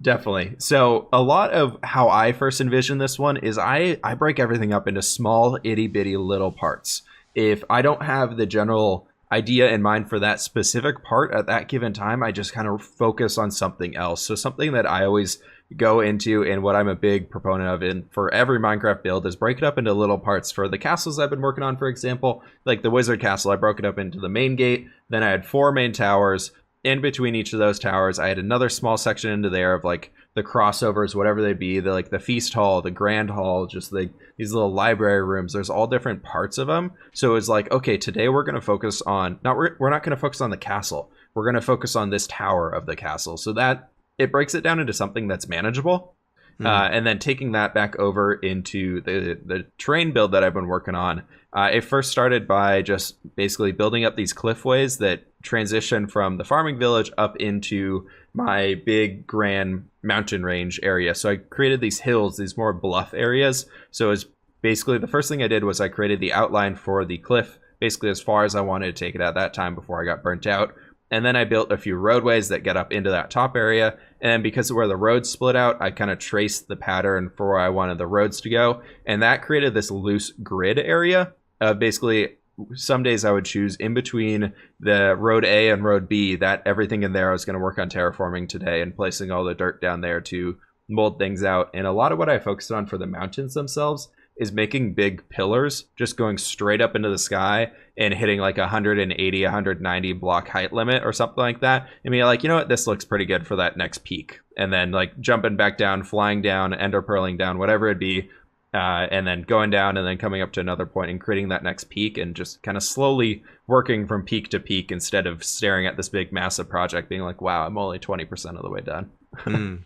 S3: Definitely. So a lot of how I first envisioned this one is I break everything up into small itty bitty little parts. If I don't have the general idea in mind for that specific part at that given time, I just kind of focus on something else. So something that I always go into, and what I'm a big proponent of in for every Minecraft build, is break it up into little parts. For the castles I've been working on, for example, like the wizard castle, I broke it up into the main gate, then I had 4 main towers. In between each of those towers, I had another small section into there of like the crossovers, whatever they be, the feast hall, the grand hall, just these little library rooms. There's all different parts of them. So it was like, okay, today we're going to focus on, we're not going to focus on the castle. We're going to focus on this tower of the castle. So that it breaks it down into something that's manageable. And then taking that back over into the terrain build that I've been working on. It first started by just basically building up these cliffways that transition from the farming village up into my big grand mountain range area. So I created these hills, these more bluff areas. So it was basically, the first thing I did was I created the outline for the cliff, basically as far as I wanted to take it at that time before I got burnt out. And then I built a few roadways that get up into that top area. And because of where the roads split out, I kind of traced the pattern for where I wanted the roads to go. And that created this loose grid area. Basically, some days I would choose in between the road A and road B, that everything in there I was going to work on terraforming today and placing all the dirt down there to mold things out. And a lot of what I focused on for the mountains themselves is making big pillars just going straight up into the sky and hitting like 180, 190 block height limit or something like that. I mean, like, you know what, this looks pretty good for that next peak. And then like jumping back down, flying down, ender pearling down, whatever it be, and then going down and then coming up to another point and creating that next peak, and just kind of slowly working from peak to peak instead of staring at this big massive project being like, wow, I'm only 20% of the way done.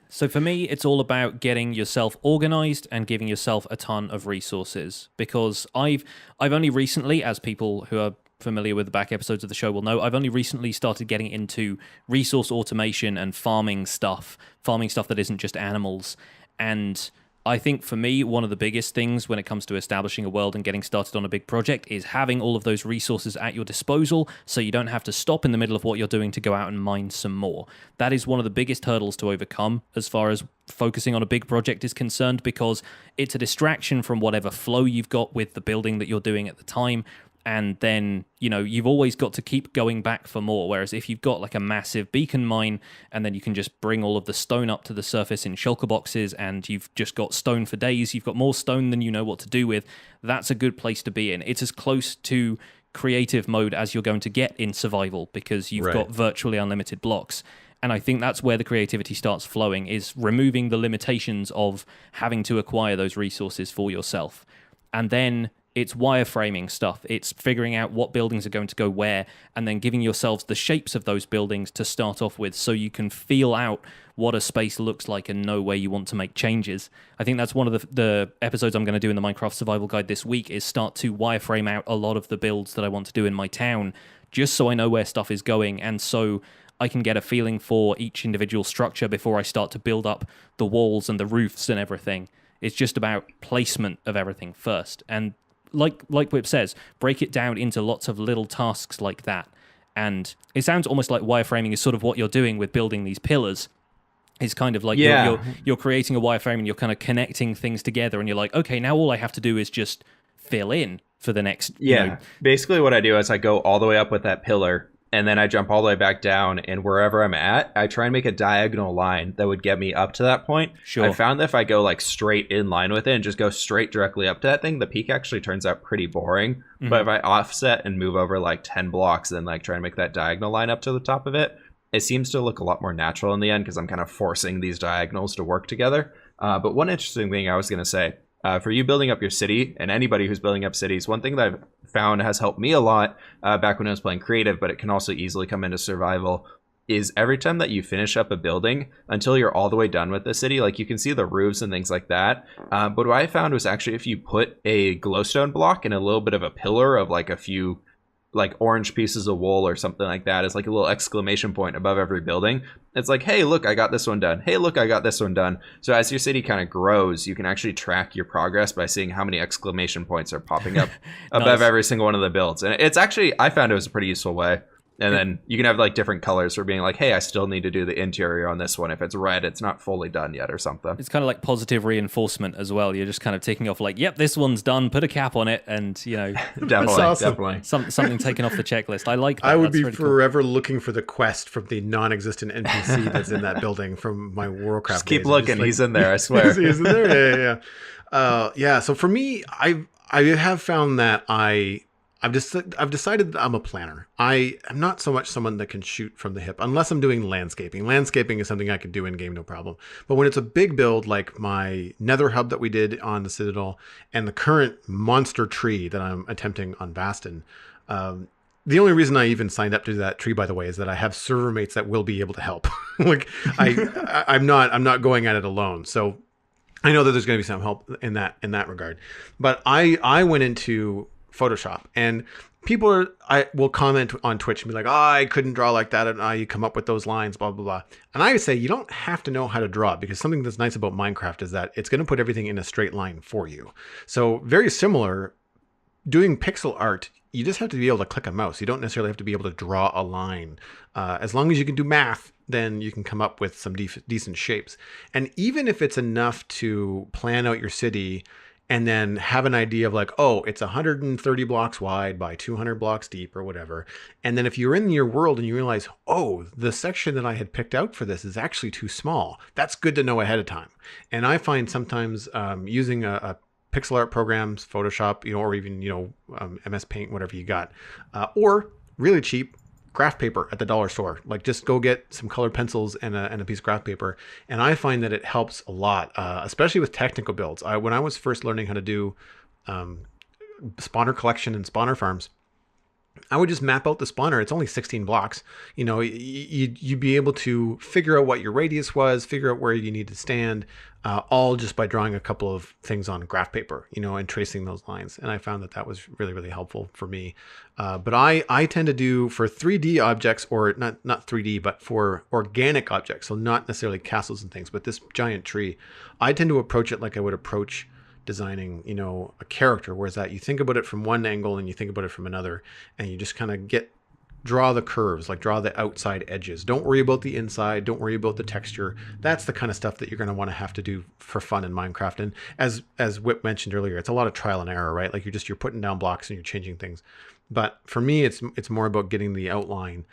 S2: So for me, it's all about getting yourself organized and giving yourself a ton of resources, because I've only recently, as people who are familiar with the back episodes of the show will know, I've only recently started getting into resource automation and farming stuff that isn't just animals. And I think for me, one of the biggest things when it comes to establishing a world and getting started on a big project is having all of those resources at your disposal, so you don't have to stop in the middle of what you're doing to go out and mine some more. That is one of the biggest hurdles to overcome as far as focusing on a big project is concerned, because it's a distraction from whatever flow you've got with the building that you're doing at the time. And then, you know, you've always got to keep going back for more. Whereas if you've got like a massive beacon mine and then you can just bring all of the stone up to the surface in shulker boxes and you've just got stone for days, you've got more stone than you know what to do with, that's a good place to be in. It's as close to creative mode as you're going to get in survival, because you've got virtually unlimited blocks. And I think that's where the creativity starts flowing, is removing the limitations of having to acquire those resources for yourself. And then It's wireframing stuff. It's figuring out what buildings are going to go where, and then giving yourselves the shapes of those buildings to start off with, so you can feel out what a space looks like and know where you want to make changes. I think that's one of the episodes I'm going to do in the Minecraft Survival Guide this week, is start to wireframe out a lot of the builds that I want to do in my town, just so I know where stuff is going, and so I can get a feeling for each individual structure before I start to build up the walls and the roofs and everything. It's just about placement of everything first. And like Whip says, break it down into lots of little tasks like that. And it sounds almost like wireframing is sort of what you're doing with building these pillars. It's kind of like you're creating a wireframe and you're kind of connecting things together, and you're like, okay, now all I have to do is just fill in for the next...
S3: Basically what I do is I go all the way up with that pillar, and then I jump all the way back down, and wherever I'm at, I try and make a diagonal line that would get me up to that point.
S2: Sure.
S3: I found that if I go like straight in line with it and just go straight directly up to that thing, the peak actually turns out pretty boring. Mm-hmm. But if I offset and move over like 10 blocks and like try and make that diagonal line up to the top of it, it seems to look a lot more natural in the end, because I'm kind of forcing these diagonals to work together. But one interesting thing I was going to say, for you building up your city, and anybody who's building up cities, one thing that I've found has helped me a lot back when I was playing creative, but it can also easily come into survival, is every time that you finish up a building, until you're all the way done with the city, like you can see the roofs and things like that. But what I found was actually if you put a glowstone block and a little bit of a pillar of like a few like orange pieces of wool or something like that, is like a little exclamation point above every building. It's like, hey, look, I got this one done. Hey, look, I got this one done. So as your city kind of grows, you can actually track your progress by seeing how many exclamation points are popping up above every single one of the builds. And it's actually, I found it was a pretty useful way. And then you can have like different colors for being like, hey, I still need to do the interior on this one. If it's red, it's not fully done yet or something.
S2: It's kind of like positive reinforcement as well. You're just kind of taking off like, yep, this one's done, put a cap on it, and, you know.
S3: Definitely.
S2: Something taken off the checklist. I like that.
S1: I would be really forever looking for the quest from the non-existent NPC that's in that building from my Warcraft
S3: Just keep
S1: days.
S3: looking. Like, he's in there, I swear.
S1: He's in there, yeah. So for me, I have found that I've decided that I'm a planner. I am not so much someone that can shoot from the hip, unless I'm doing landscaping. Landscaping is something I could do in game, no problem. But when it's a big build like my Nether hub that we did on the Citadel and the current monster tree that I'm attempting on Bastion, the only reason I even signed up to that tree, by the way, is that I have server mates that will be able to help. Like I'm not going at it alone. So I know that there's going to be some help in that regard. But I went into Photoshop, and people will comment on Twitch and be like, I couldn't draw like that, and you come up with those lines, blah blah blah. And I would say you don't have to know how to draw, because something that's nice about Minecraft is that it's going to put everything in a straight line for you. So very similar, doing pixel art, you just have to be able to click a mouse. You don't necessarily have to be able to draw a line. As long as you can do math, then you can come up with some decent shapes. And even if it's enough to plan out your city and then have an idea of like, oh, it's 130 blocks wide by 200 blocks deep or whatever. And then if you're in your world and you realize, oh, the section that I had picked out for this is actually too small, that's good to know ahead of time. And I find sometimes using a pixel art programs, Photoshop, or even, MS Paint, whatever you got, or really cheap, graph paper at the dollar store. Like, just go get some colored pencils and a piece of graph paper. And I find that it helps a lot, especially with technical builds. When I was first learning how to do spawner collection and spawner farms, I would just map out the spawner. It's only 16 blocks. You'd be able to figure out what your radius was, figure out where you need to stand, all just by drawing a couple of things on graph paper, and tracing those lines. And I found that was really, really helpful for me. But I tend to do for 3D objects, or not 3D, but for organic objects. So not necessarily castles and things, but this giant tree, I tend to approach it like I would approach designing, a character, whereas that you think about it from one angle and you think about it from another, and you just kind of draw the curves, like draw the outside edges. Don't worry about the inside. Don't worry about the texture. That's the kind of stuff that you're going to want to have to do for fun in Minecraft. And as Whip mentioned earlier, it's a lot of trial and error, right? Like you're putting down blocks and you're changing things. But for me, it's more about getting the outline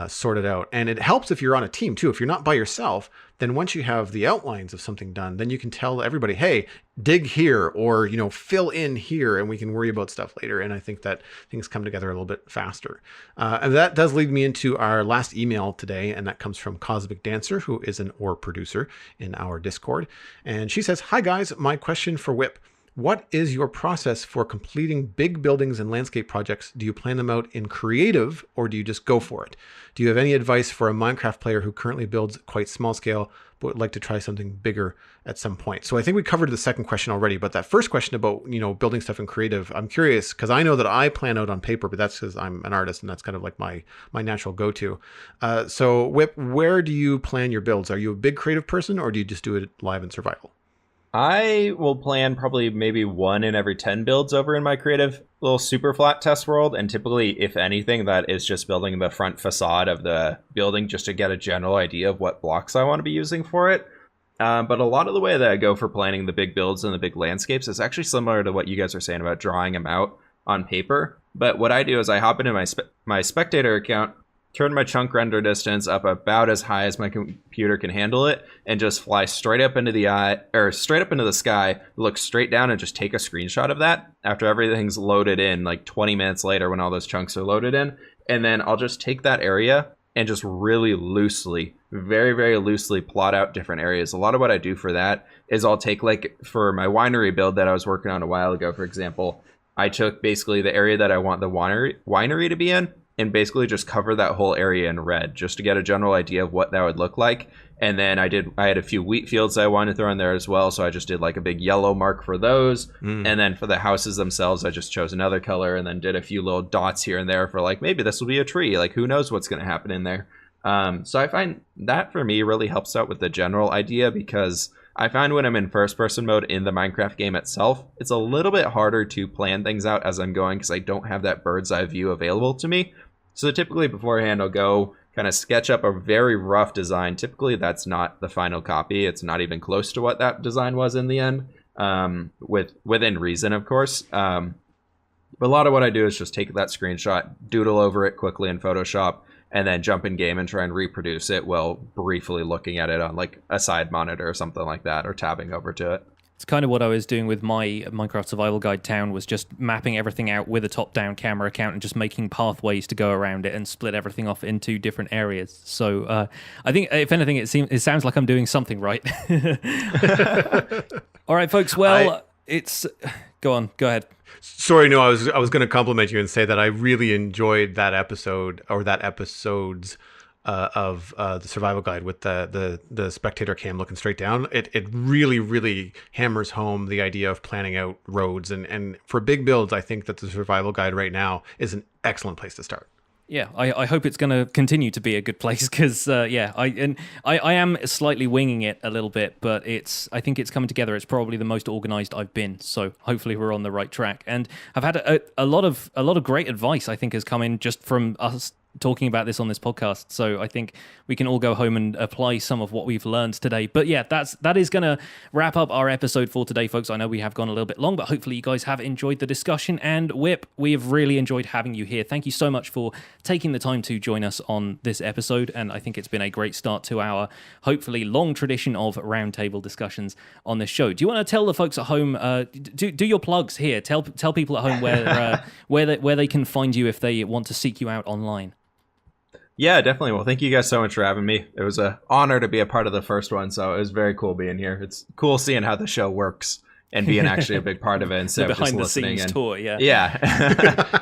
S1: sorted out. And it helps if you're on a team too. If you're not by yourself, then once you have the outlines of something done, then you can tell everybody, hey, dig here, or, fill in here, and we can worry about stuff later. And I think that things come together a little bit faster. And that does lead me into our last email today. And that comes from Cosmic Dancer, who is an ore producer in our Discord. And she says, hi guys, my question for Whip. What is your process for completing big buildings and landscape projects? Do you plan them out in creative or do you just go for it? Do you have any advice for a Minecraft player who currently builds quite small scale but would like to try something bigger at some point? So I think we covered the second question already, but that first question about, building stuff in creative, I'm curious because I know that I plan out on paper, but that's because I'm an artist and that's kind of like my natural go-to. So Whip, where do you plan your builds? Are you a big creative person or do you just do it live in survival?
S3: I will plan probably maybe 1 in every 10 builds over in my creative little super flat test world. And typically, if anything, that is just building the front facade of the building just to get a general idea of what blocks I want to be using for it. But a lot of the way that I go for planning the big builds and the big landscapes is actually similar to what you guys are saying about drawing them out on paper. But what I do is I hop into my spectator account, turn my chunk render distance up about as high as my computer can handle it, and just fly straight up into the sky, look straight down, and just take a screenshot of that after everything's loaded in, like 20 minutes later when all those chunks are loaded in. And then I'll just take that area and just really loosely, very, very loosely plot out different areas. A lot of what I do for that is I'll take, like, for my winery build that I was working on a while ago, for example, I took basically the area that I want the winery to be in, and basically just cover that whole area in red just to get a general idea of what that would look like. And then I had a few wheat fields that I wanted to throw in there as well, so I just did like a big yellow mark for those. And then for the houses themselves, I just chose another color and then did a few little dots here and there for, like, maybe this will be a tree, like who knows what's going to happen in there. So I find that for me really helps out with the general idea, because I find when I'm in first person mode in the Minecraft game itself, it's a little bit harder to plan things out as I'm going because I don't have that bird's eye view available to me. So typically beforehand, I'll go kind of sketch up a very rough design. Typically that's not the final copy. It's not even close to what that design was in the end, within reason, of course. But a lot of what I do is just take that screenshot, doodle over it quickly in Photoshop, and then jump in game and try and reproduce it while briefly looking at it on like a side monitor or something like that, or tabbing over to it.
S2: It's kind of what I was doing with my Minecraft Survival Guide town, was just mapping everything out with a top-down camera account and just making pathways to go around it and split everything off into different areas. So I think, if anything, it sounds like I'm doing something right. All right, folks. Well, go ahead.
S1: Sorry, no, I was going to compliment you and say that I really enjoyed that episode, or that episodes of the survival guide with the spectator cam looking straight down. It really, really hammers home the idea of planning out roads, and for big builds, I think that the survival guide right now is an excellent place to start.
S2: Yeah, I hope it's going to continue to be a good place, because I am slightly winging it a little bit, but I think it's coming together. It's probably the most organized I've been, so hopefully we're on the right track. And I've had a lot of great advice, I think, has come in just from us talking about this on this podcast. So I think we can all go home and apply some of what we've learned today. But yeah, that is going to wrap up our episode for today, folks. I know we have gone a little bit long, but hopefully you guys have enjoyed the discussion. And Whip, we have really enjoyed having you here. Thank you so much for taking the time to join us on this episode. And I think it's been a great start to our hopefully long tradition of roundtable discussions on this show. Do you want to tell the folks at home, do your plugs here? Tell people at home where they can find you if they want to seek you out online.
S3: Yeah, definitely. Well, thank you guys so much for having me. It was an honor to be a part of the first one, so it was very cool being here. It's cool seeing how the show works and being actually a big part of it instead of just listening.
S2: Behind the scenes tour, yeah.
S3: Yeah,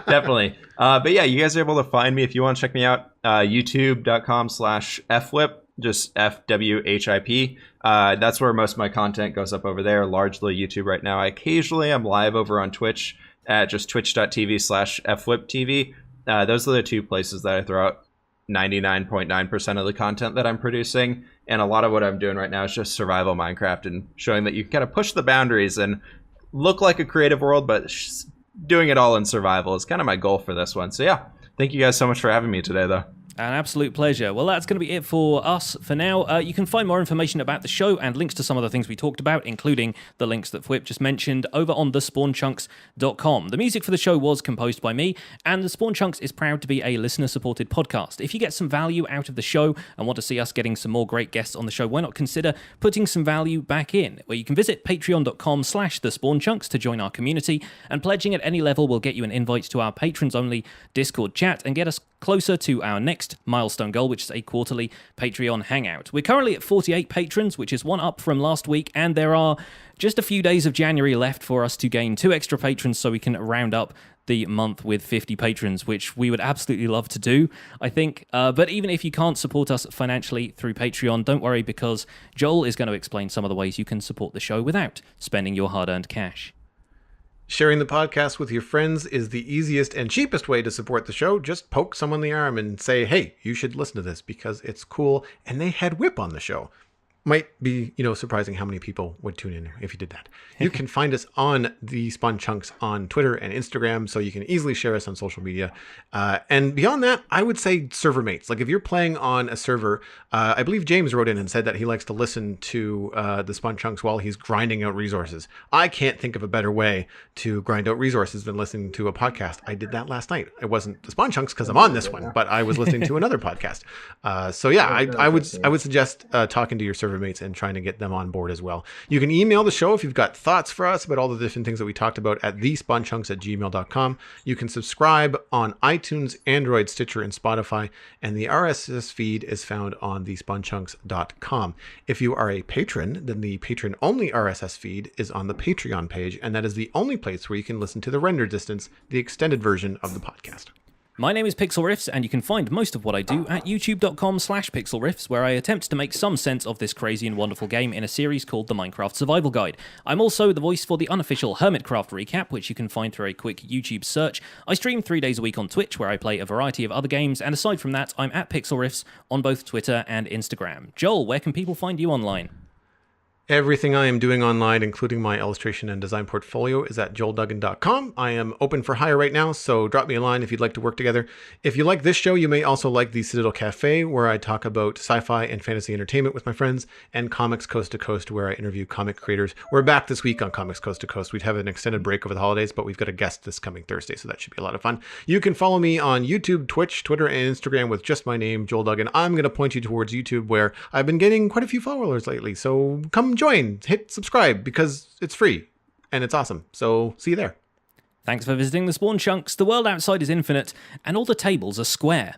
S3: definitely. But yeah, you guys are able to find me if you want to check me out. YouTube.com/fWhip, just fWhip. That's where most of my content goes up over there, largely YouTube right now. Occasionally, I'm live over on Twitch at just twitch.tv/fWhipTV. Those are the two places that I throw out 99.9% of the content that I'm producing, and a lot of what I'm doing right now is just survival Minecraft and showing that you can kind of push the boundaries and look like a creative world, but doing it all in survival is kind of my goal for this one. So yeah, thank you guys so much for having me today, though.
S2: An absolute pleasure. Well, that's going to be it for us for now. You can find more information about the show and links to some of the things we talked about, including the links that fWhip just mentioned, over on thespawnchunks.com. The music for the show was composed by me, and The Spawn Chunks is proud to be a listener-supported podcast. If you get some value out of the show and want to see us getting some more great guests on the show, why not consider putting some value back in, where you can visit patreon.com/thespawnchunks to join our community, and pledging at any level will get you an invite to our patrons-only Discord chat and get us closer to our next next milestone goal, which is a quarterly Patreon hangout. We're currently at 48 patrons, which is one up from last week, and there are just a few days of January left for us to gain 2 extra patrons so we can round up the month with 50 patrons, which we would absolutely love to do, I think. But even if you can't support us financially through Patreon, don't worry, because Joel is going to explain some of the ways you can support the show without spending your hard-earned cash.
S1: Sharing the podcast with your friends is the easiest and cheapest way to support the show. Just poke someone in the arm and say, hey, you should listen to this because it's cool. And they had Whip on the show. Might be, surprising how many people would tune in if you did that. You can find us on the Spawn Chunks on Twitter and Instagram, so you can easily share us on social media. And beyond that, I would say server mates. Like if you're playing on a server, I believe James wrote in and said that he likes to listen to the Spawn Chunks while he's grinding out resources. I can't think of a better way to grind out resources than listening to a podcast. I did that last night. It wasn't the Spawn Chunks because I'm on this one, but I was listening to another podcast. So yeah, I would suggest talking to your server mates and trying to get them on board as well. You can email the show if you've got thoughts for us about all the different things that we talked about at thespawnchunks@gmail.com. You can subscribe on iTunes, Android, Stitcher, and Spotify, and the RSS feed is found on thespawnchunks.com. If you are a patron, then the patron-only RSS feed is on the Patreon page, and that is the only place where you can listen to the render distance, the extended version of the podcast.
S2: My name is Pixlriffs, and you can find most of what I do at youtube.com/pixlriffs, where I attempt to make some sense of this crazy and wonderful game in a series called the Minecraft Survival Guide. I'm also the voice for the unofficial Hermitcraft recap, which you can find through a quick YouTube search. I stream 3 days a week on Twitch, where I play a variety of other games, and aside from that, I'm at Pixlriffs on both Twitter and Instagram. Joel, where can people find you online?
S1: Everything I am doing online, including my illustration and design portfolio, is at joelduggan.com. I am open for hire right now, so drop me a line if you'd like to work together. If you like this show, you may also like the Citadel Cafe, where I talk about sci-fi and fantasy entertainment with my friends, and Comics Coast to Coast, where I interview comic creators. We're back this week on Comics Coast to Coast. We'd have an extended break over the holidays, but we've got a guest this coming Thursday, so that should be a lot of fun. You can follow me on YouTube, Twitch, Twitter, and Instagram with just my name, Joel Duggan. I'm going to point you towards YouTube, where I've been getting quite a few followers lately, so come join. Hit subscribe because it's free and it's awesome. So see you there.
S2: Thanks for visiting the Spawn Chunks. The world outside is infinite and all the tables are square.